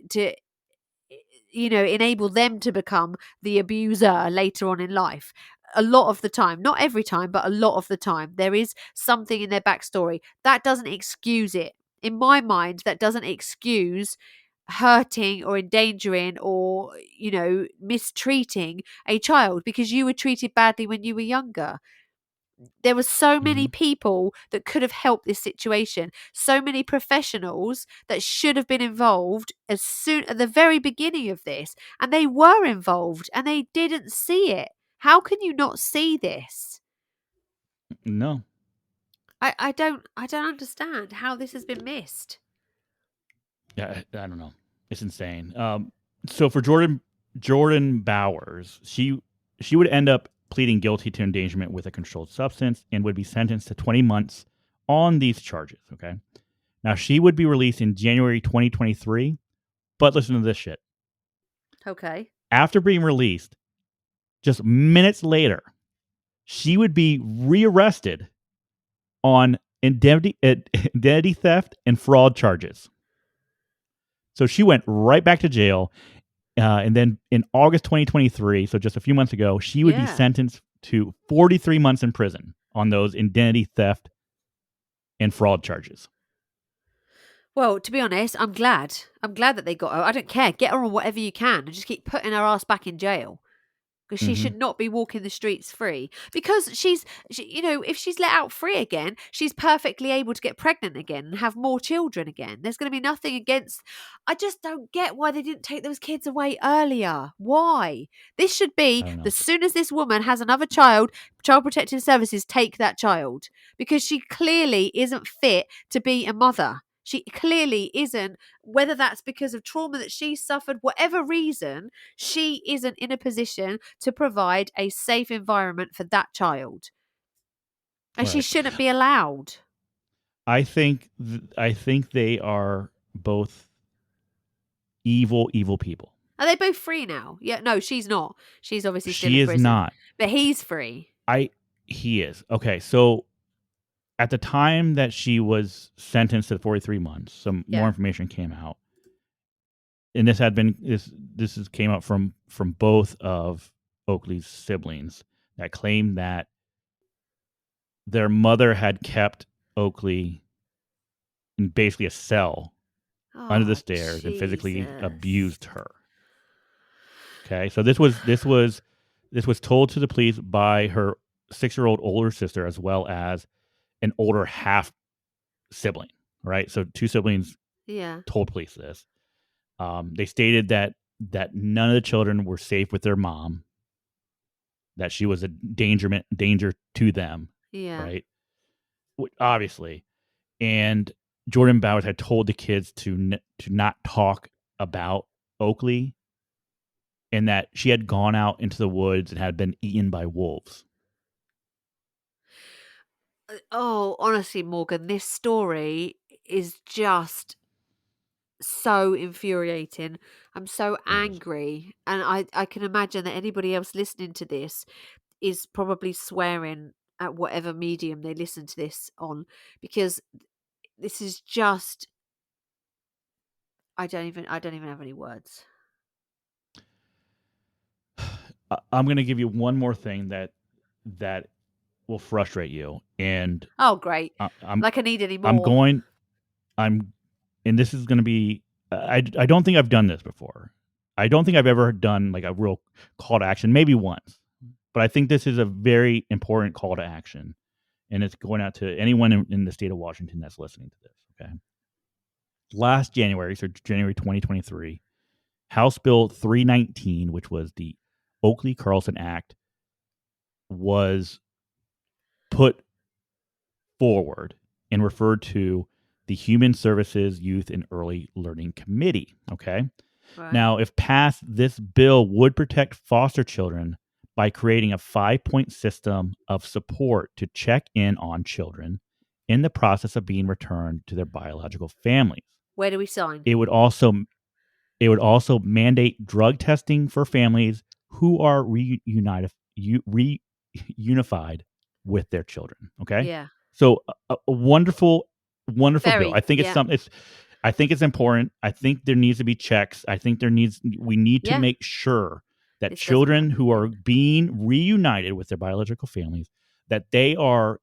enable them to become the abuser later on in life. A lot of the time, not every time, but a lot of the time, there is something in their backstory. That doesn't excuse it. In my mind, that doesn't excuse hurting or endangering or mistreating a child because you were treated badly when you were younger. There were so many people that could have helped this situation, so many professionals that should have been involved as soon at the very beginning of this, and they were involved and they didn't see it. How can you not see this? No. I don't understand how this has been missed. Yeah, I don't know. It's insane. So for Jordan Bowers, she would end up pleading guilty to endangerment with a controlled substance and would be sentenced to 20 months on these charges. Okay. Now she would be released in January 2023, but listen to this shit. Okay. After being released, just minutes later, she would be rearrested on identity theft and fraud charges. So she went right back to jail. And then in August 2023, so just a few months ago, she would be sentenced to 43 months in prison on those identity theft and fraud charges. Well, to be honest, I'm glad. I'm glad that they got her. I don't care. Get her on whatever you can and just keep putting her ass back in jail. because she Mm-hmm. should not be walking the streets free, because if she's let out free again, she's perfectly able to get pregnant again and have more children again. There's going to be nothing against. I just don't get why they didn't take those kids away earlier. Why? This should be, I don't know. as soon as this woman has another child, Child Protective Services take that child, because she clearly isn't fit to be a mother. She clearly isn't, whether that's because of trauma that she suffered, whatever reason, she isn't in a position to provide a safe environment for that child. And she Right. shouldn't be allowed. I think they are both evil people. Are they both free now? Yeah, no, she's not. She's obviously still She in is prison. not. But he's free. He is. Okay, so at the time that she was sentenced to 43 months, some more information came out. And this came out from both of Oakley's siblings that claimed that their mother had kept Oakley in basically a cell under the Oh, stairs and physically Jesus. abused her. Okay, so this was told to the police by her 6-year-old older sister as well as an older half sibling. Right, so two siblings Yeah. told police this. They stated that none of the children were safe with their mom, that she was a danger to them. Yeah. Right, obviously. And Jordan Bowers had told the kids to not talk about Oakley, and that she had gone out into the woods and had been eaten by wolves. Oh, honestly, Morgan, this story is just so infuriating. I'm so It is. angry. And I can imagine that anybody else listening to this is probably swearing at whatever medium they listen to this on, because this is just, I don't even have any words. I'm going to give you one more thing that will frustrate you, and Oh, great. I'm Like I need any I'm more. going I'm and this is going to be I don't think I've done this before. I don't think I've ever done like a real call to action, maybe once. But I think this is a very important call to action, and it's going out to anyone in the state of Washington that's listening to this, okay? Last January, so January 2023, House Bill 319, which was the Oakley Carlson Act, was put forward and referred to the Human Services Youth and Early Learning Committee. Okay. Right. Now, if passed, this bill would protect foster children by creating a 5-point system of support to check in on children in the process of being returned to their biological families. Where do we sign? It would also mandate drug testing for families who are reunified with their children. Okay, Yeah. so a wonderful bill. Very. I think Yeah. I think it's important. I think there needs to be checks. I think we need to Yeah. make sure that This doesn't children happen who are again. being reunited with their biological families, that they are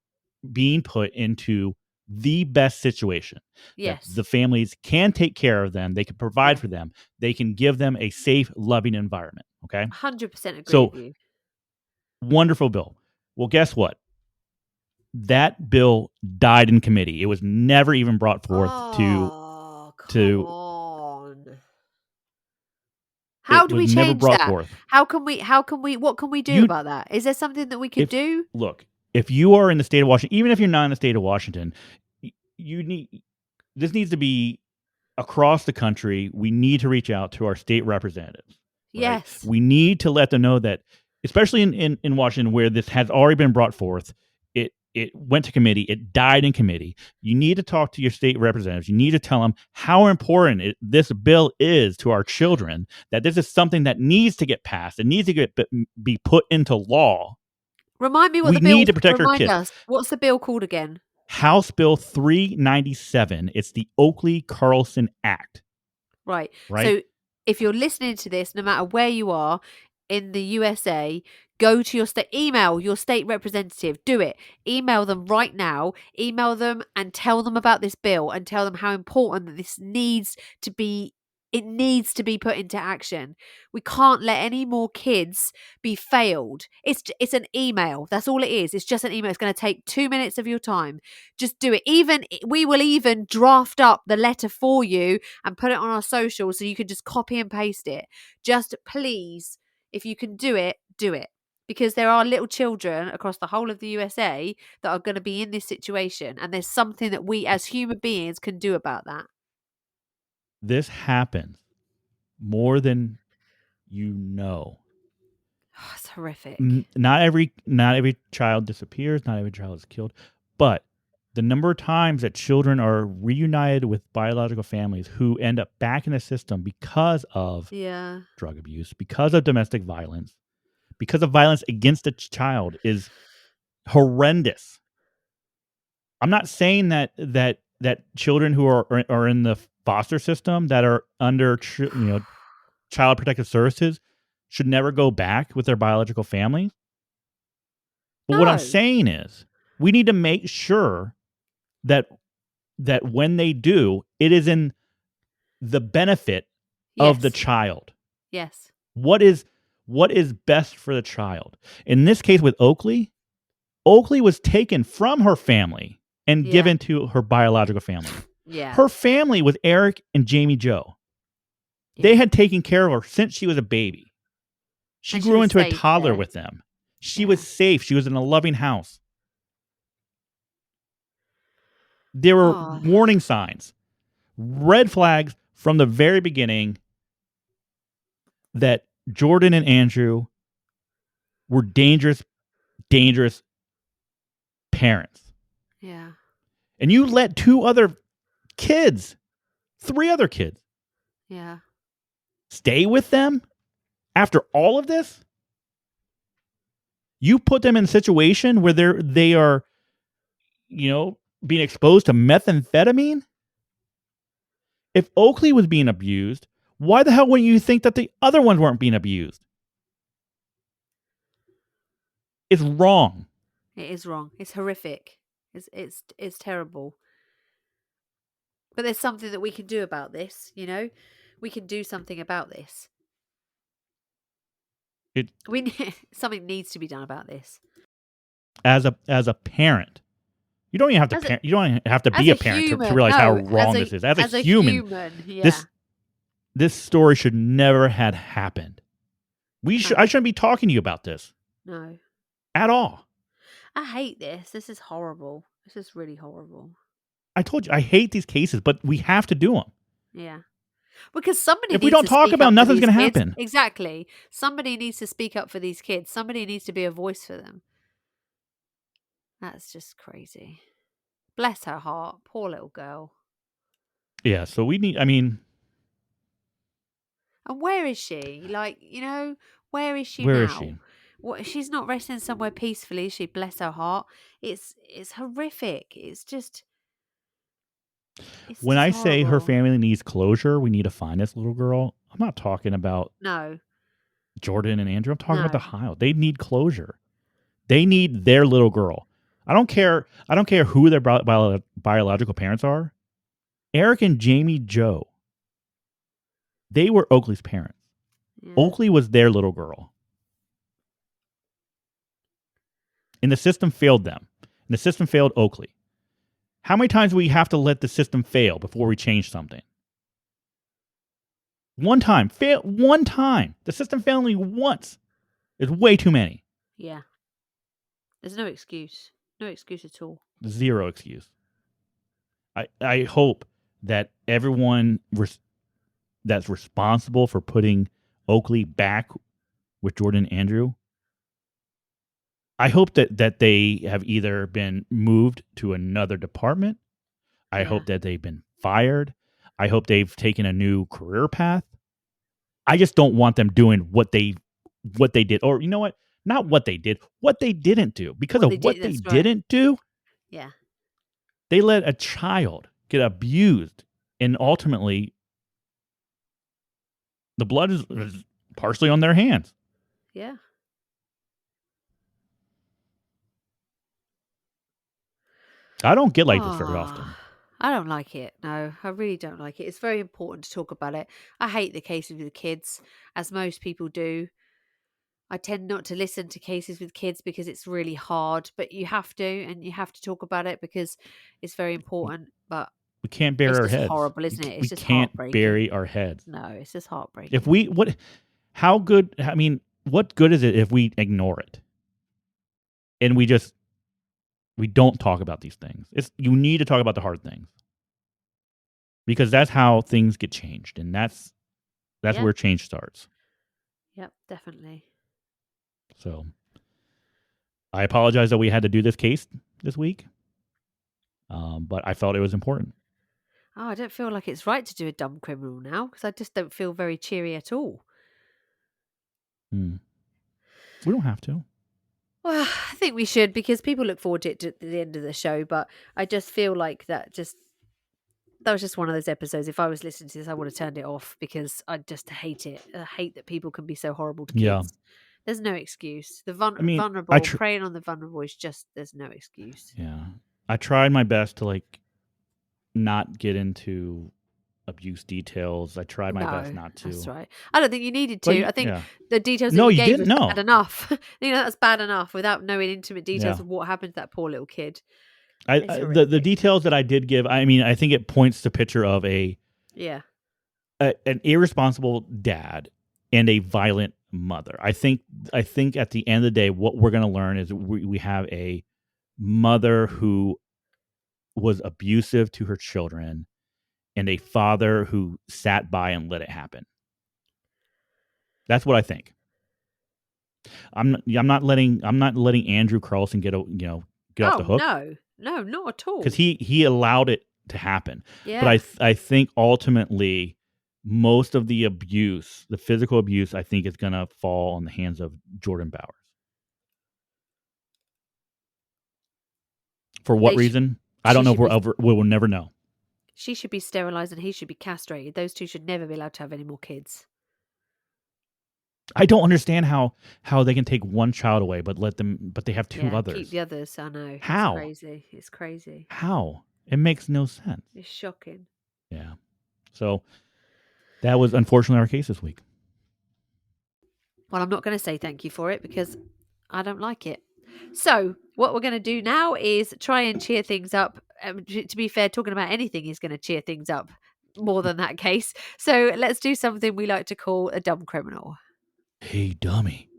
being put into the best situation, that Yes. the families can take care of them, they can provide Yeah. for them, they can give them a safe, loving environment. Okay, 100% agree so with you. wonderful bill. Well, guess what? That bill died in committee. It was never even brought forth Oh, come to. on. How It do was we never change brought that? forth. What can we do You about that? Is there something that we could if do? Look, if you are in the state of Washington, even if you're not in the state of Washington, you need this needs to be across the country. We need to reach out to our state representatives. Right? Yes. We need to let them know that, especially in Washington, where this has already been brought forth, it went to committee, it died in committee. You need to talk to your state representatives. You need to tell them how important this bill is to our children, that this is something that needs to get passed. It needs to be put into law. Remind me what We the bill, need to protect our remind kids. us. What's the bill called again? House Bill 397. It's the Oakley Carlson Act. Right. Right? So if you're listening to this, no matter where you are in the USA, go to your state, email your state representative, do it. Email them right now, email them and tell them about this bill and tell them how important that this needs to be It needs to be put into action. We can't let any more kids be failed. It's an email. That's all it is. It's just an email. It's going to take 2 minutes of your time. Just do it. We will even draft up the letter for you and put it on our socials so you can just copy and paste it. Just please, if you can do it, do it. Because there are little children across the whole of the USA that are going to be in this situation. And there's something that we as human beings can do about that. This happens more than you know. Oh, it's horrific. Not every child disappears. Not every child is killed. But the number of times that children are reunited with biological families who end up back in the system because of drug abuse, because of domestic violence, because of violence against a child is horrendous. I'm not saying that children who are in the foster system that are under child protective services should never go back with their biological family. But what I'm saying is we need to make sure that when they do, it is in the benefit of the child. Yes. What is best for the child? In this case with Oakley was taken from her family and given to her biological family. Yeah. Her family was Eric and Jamie Joe. Yeah. They had taken care of her since she was a baby. She grew into a toddler with them. She was safe. She was in a loving house. There were warning signs, red flags from the very beginning that Jordan and Andrew were dangerous parents. Yeah. And you let 3 other kids, stay with them after all of this? You put them in a situation where they are, being exposed to methamphetamine? If Oakley was being abused, why the hell wouldn't you think that the other ones weren't being abused? It's wrong. It is wrong. It's horrific. It's terrible. But there's something that we can do about this, We can do something about this. Something needs to be done about this. As a parent, you don't even have to you don't even have to be a parent to realize how wrong this is. As a human, this story should never have happened. I shouldn't be talking to you about this. No. At all. I hate this. This is horrible. This is really horrible. I told you I hate these cases, but we have to do them. Yeah. Because somebody if we don't talk about, nothing's going to happen. Exactly. Somebody needs to speak up for these kids. Somebody needs to be a voice for them. That's just crazy. Bless her heart. Poor little girl. Yeah, so we need, And where is she? Where is she now? Where is she? She's not resting somewhere peacefully, is she? Bless her heart. It's horrific. It's just... When I say her family needs closure, we need to find this little girl. I'm not talking about Jordan and Andrew. I'm talking about the Heil. They need closure. They need their little girl. I don't care who their biological parents are. Eric and Jamie Joe. They were Oakley's parents. Yeah. Oakley was their little girl. And the system failed them. And the system failed Oakley. How many times do we have to let the system fail before we change something? One time. One time. The system failed only once. It's way too many. Yeah. There's no excuse. No excuse at all. Zero excuse. I hope that everyone that's responsible for putting Oakley back with Jordan and Andrew, I hope that they have either been moved to another department. I hope that they've been fired. I hope they've taken a new career path. I just don't want them doing what they did. Or you know what? Not what they did. What they didn't do. Because of what they didn't do. Yeah. They let a child get abused, and ultimately the blood is partially on their hands. Yeah. I don't get like this very often. I don't like it. No, I really don't like it. It's very important to talk about it. I hate the cases with the kids, as most people do. I tend not to listen to cases with kids because it's really hard, but you have to, and you have to talk about it because it's very important. But We can't bury it's our just heads. horrible, isn't it? We It's just can't heartbreaking. bury our heads. No, it's just If heartbreaking. we how good? I mean, what good is it if we ignore it and we don't talk about these things? You need to talk about the hard things because that's how things get changed, and that's where change starts. Yep, definitely. So, I apologize that we had to do this case this week, but I felt it was important. Oh, I don't feel like it's right to do a dumb criminal now because I just don't feel very cheery at all. We don't have to. Well, I think we should because people look forward to it at the end of the show. But I just feel like that was just one of those episodes. If I was listening to this, I would have turned it off because I just hate it. I hate that people can be so horrible to kids. Yeah. There's no excuse. The vulnerable, preying on the vulnerable is just, there's no excuse. Yeah. I tried my best to not get into abuse details. I tried my best not to. That's right. I don't think you needed to. I think the details you gave didn't was bad enough. That's bad enough without knowing intimate details of what happened to that poor little kid. The details that I did give, I mean, I think it points to picture of an irresponsible dad and a violent mother. I think at the end of the day, what we're going to learn is we have a mother who was abusive to her children and a father who sat by and let it happen. That's what I think. I'm not letting Andrew Carlson get off the hook. No, not at all. Because he allowed it to happen. Yeah. But I think ultimately most of the abuse, the physical abuse, I think is going to fall on the hands of Jordan Bowers. For what reason? I don't know. We will never know. She should be sterilized and he should be castrated. Those two should never be allowed to have any more kids. I don't understand how they can take one child away, but they have two others. Keep the others. I know. How? It's crazy. How? It makes no sense. It's shocking. Yeah. So that was unfortunately our case this week. Well, I'm not going to say thank you for it because I don't like it. So what we're going to do now is try and cheer things up. To be fair, talking about anything is going to cheer things up more than that case. So let's do something we like to call a dumb criminal. Hey, dummy,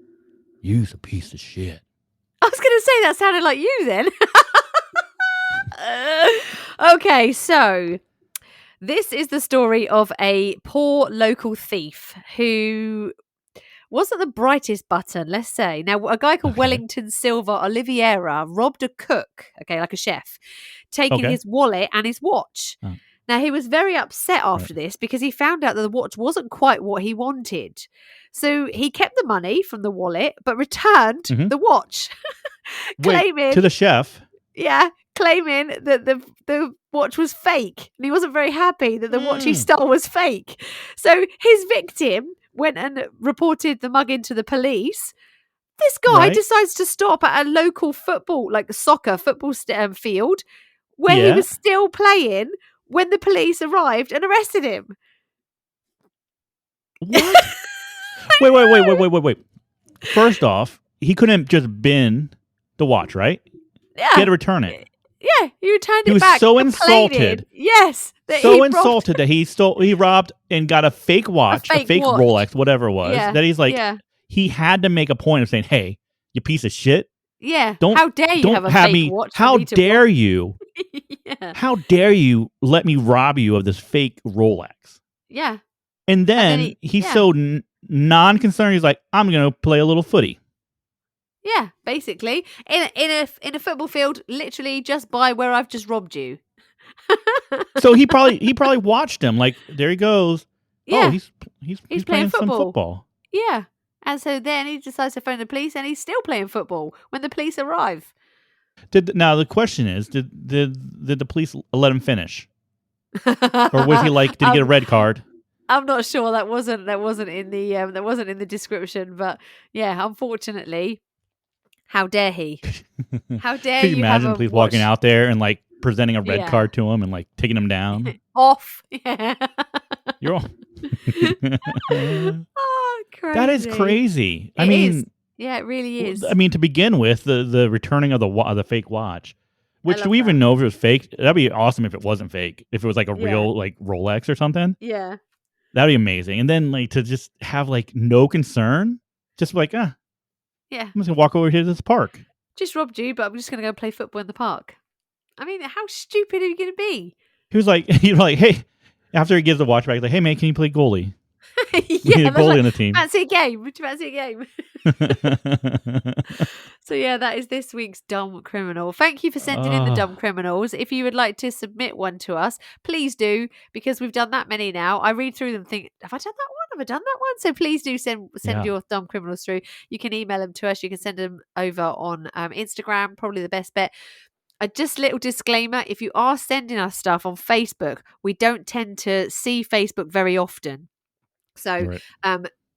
you's a piece of shit. I was going to say that sounded like you then. Okay, so this is the story of a poor local thief who wasn't the brightest button, let's say. Now, a guy called Wellington Silva Oliveira robbed a cook, like a chef, taking his wallet and his watch. Oh. Now, he was very upset after this because he found out that the watch wasn't quite what he wanted. So he kept the money from the wallet, but returned the watch. Claiming to the chef. Yeah, claiming that the watch was fake. And he wasn't very happy that the watch he stole was fake. So his victim went and reported the mugging to the police. This guy decides to stop at a local football, like the soccer football field, where he was still playing when the police arrived and arrested him. What? Wait. First off, he couldn't just bin the watch, right? Yeah. He had to return it. Yeah, he returned it back. He was so insulted. Yes. That he robbed and got a fake watch, a fake Rolex, whatever it was. Yeah. That he's like, he had to make a point of saying, hey, you piece of shit. Yeah. How dare you have a fake watch? How dare you? How dare you let me rob you of this fake Rolex? Yeah. And then he's so non-concerned. He's like, I'm going to play a little footy. Yeah, basically. In a football field, literally just by where I've just robbed you. So he probably watched him. Like, there he goes. Yeah. Oh, he's playing some football. Yeah. And so then he decides to phone the police and he's still playing football when the police arrive. Now the question is, did the police let him finish? Or was he did he get a red card? I'm not sure. That wasn't in the description, but yeah, unfortunately, how dare he? How dare Could you imagine police walking out there and presenting a red card to him and like taking him down. Off. Yeah. You're all. Oh, crazy. That is crazy. I mean, yeah, it really is. I mean, to begin with, the returning of the fake watch. Which do we even know if it was fake? That'd be awesome if it wasn't fake. If it was like a real like Rolex or something. Yeah. That'd be amazing. And then like to just have like no concern, just like yeah, I'm just gonna walk over here to this park. Just robbed you, but I'm just gonna go play football in the park. I mean, how stupid are you gonna be? He was like, hey, after he gives the watch back, he's like, hey man, can you play goalie? Yeah, goalie on the team. Fancy a game. So yeah, that is this week's Dumb Criminal. Thank you for sending in the Dumb Criminals. If you would like to submit one to us, please do, because we've done that many now. I read through them and think, have I done that one? Have I done that one? So please do send your Dumb Criminals through. You can email them to us. You can send them over on Instagram, probably the best bet. Just little disclaimer, if you are sending us stuff on Facebook, we don't tend to see Facebook very often. So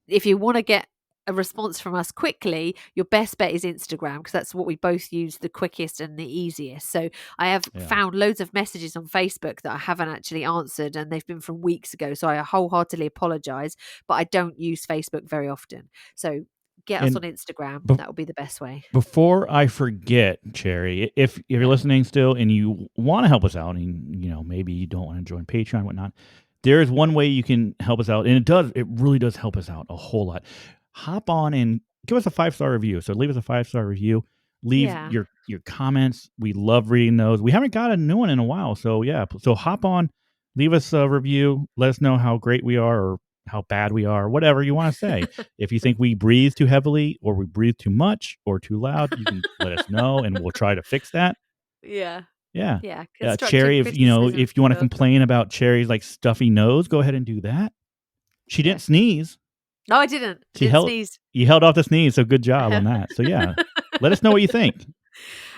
if you want to get a response from us quickly, your best bet is Instagram, because that's what we both use the quickest and the easiest. So I have found loads of messages on Facebook that I haven't actually answered, and they've been from weeks ago. So I wholeheartedly apologize, but I don't use Facebook very often. So get us on Instagram. That will be the best way. Before I forget, Cherry, if you're listening still and you want to help us out, and maybe you don't want to join Patreon and whatnot, there is one way you can help us out, and it really does help us out a whole lot. Hop on and give us a 5-star review. So leave us a 5-star review. Leave your comments. We love reading those. We haven't got a new one in a while. So so hop on, leave us a review. Let us know how great we are or how bad we are, whatever you want to say. If you think we breathe too heavily or we breathe too much or too loud, you can let us know and we'll try to fix that. Yeah. Cherry, if you want to complain about Cherry's like stuffy nose, go ahead and do that. She didn't sneeze. No, I didn't. Sneeze. You held off the sneeze, so good job on that. So let us know what you think.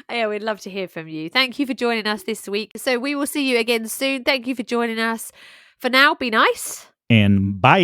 Yeah, we'd love to hear from you. Thank you for joining us this week. So we will see you again soon. Thank you for joining us. For now, be nice. And bye.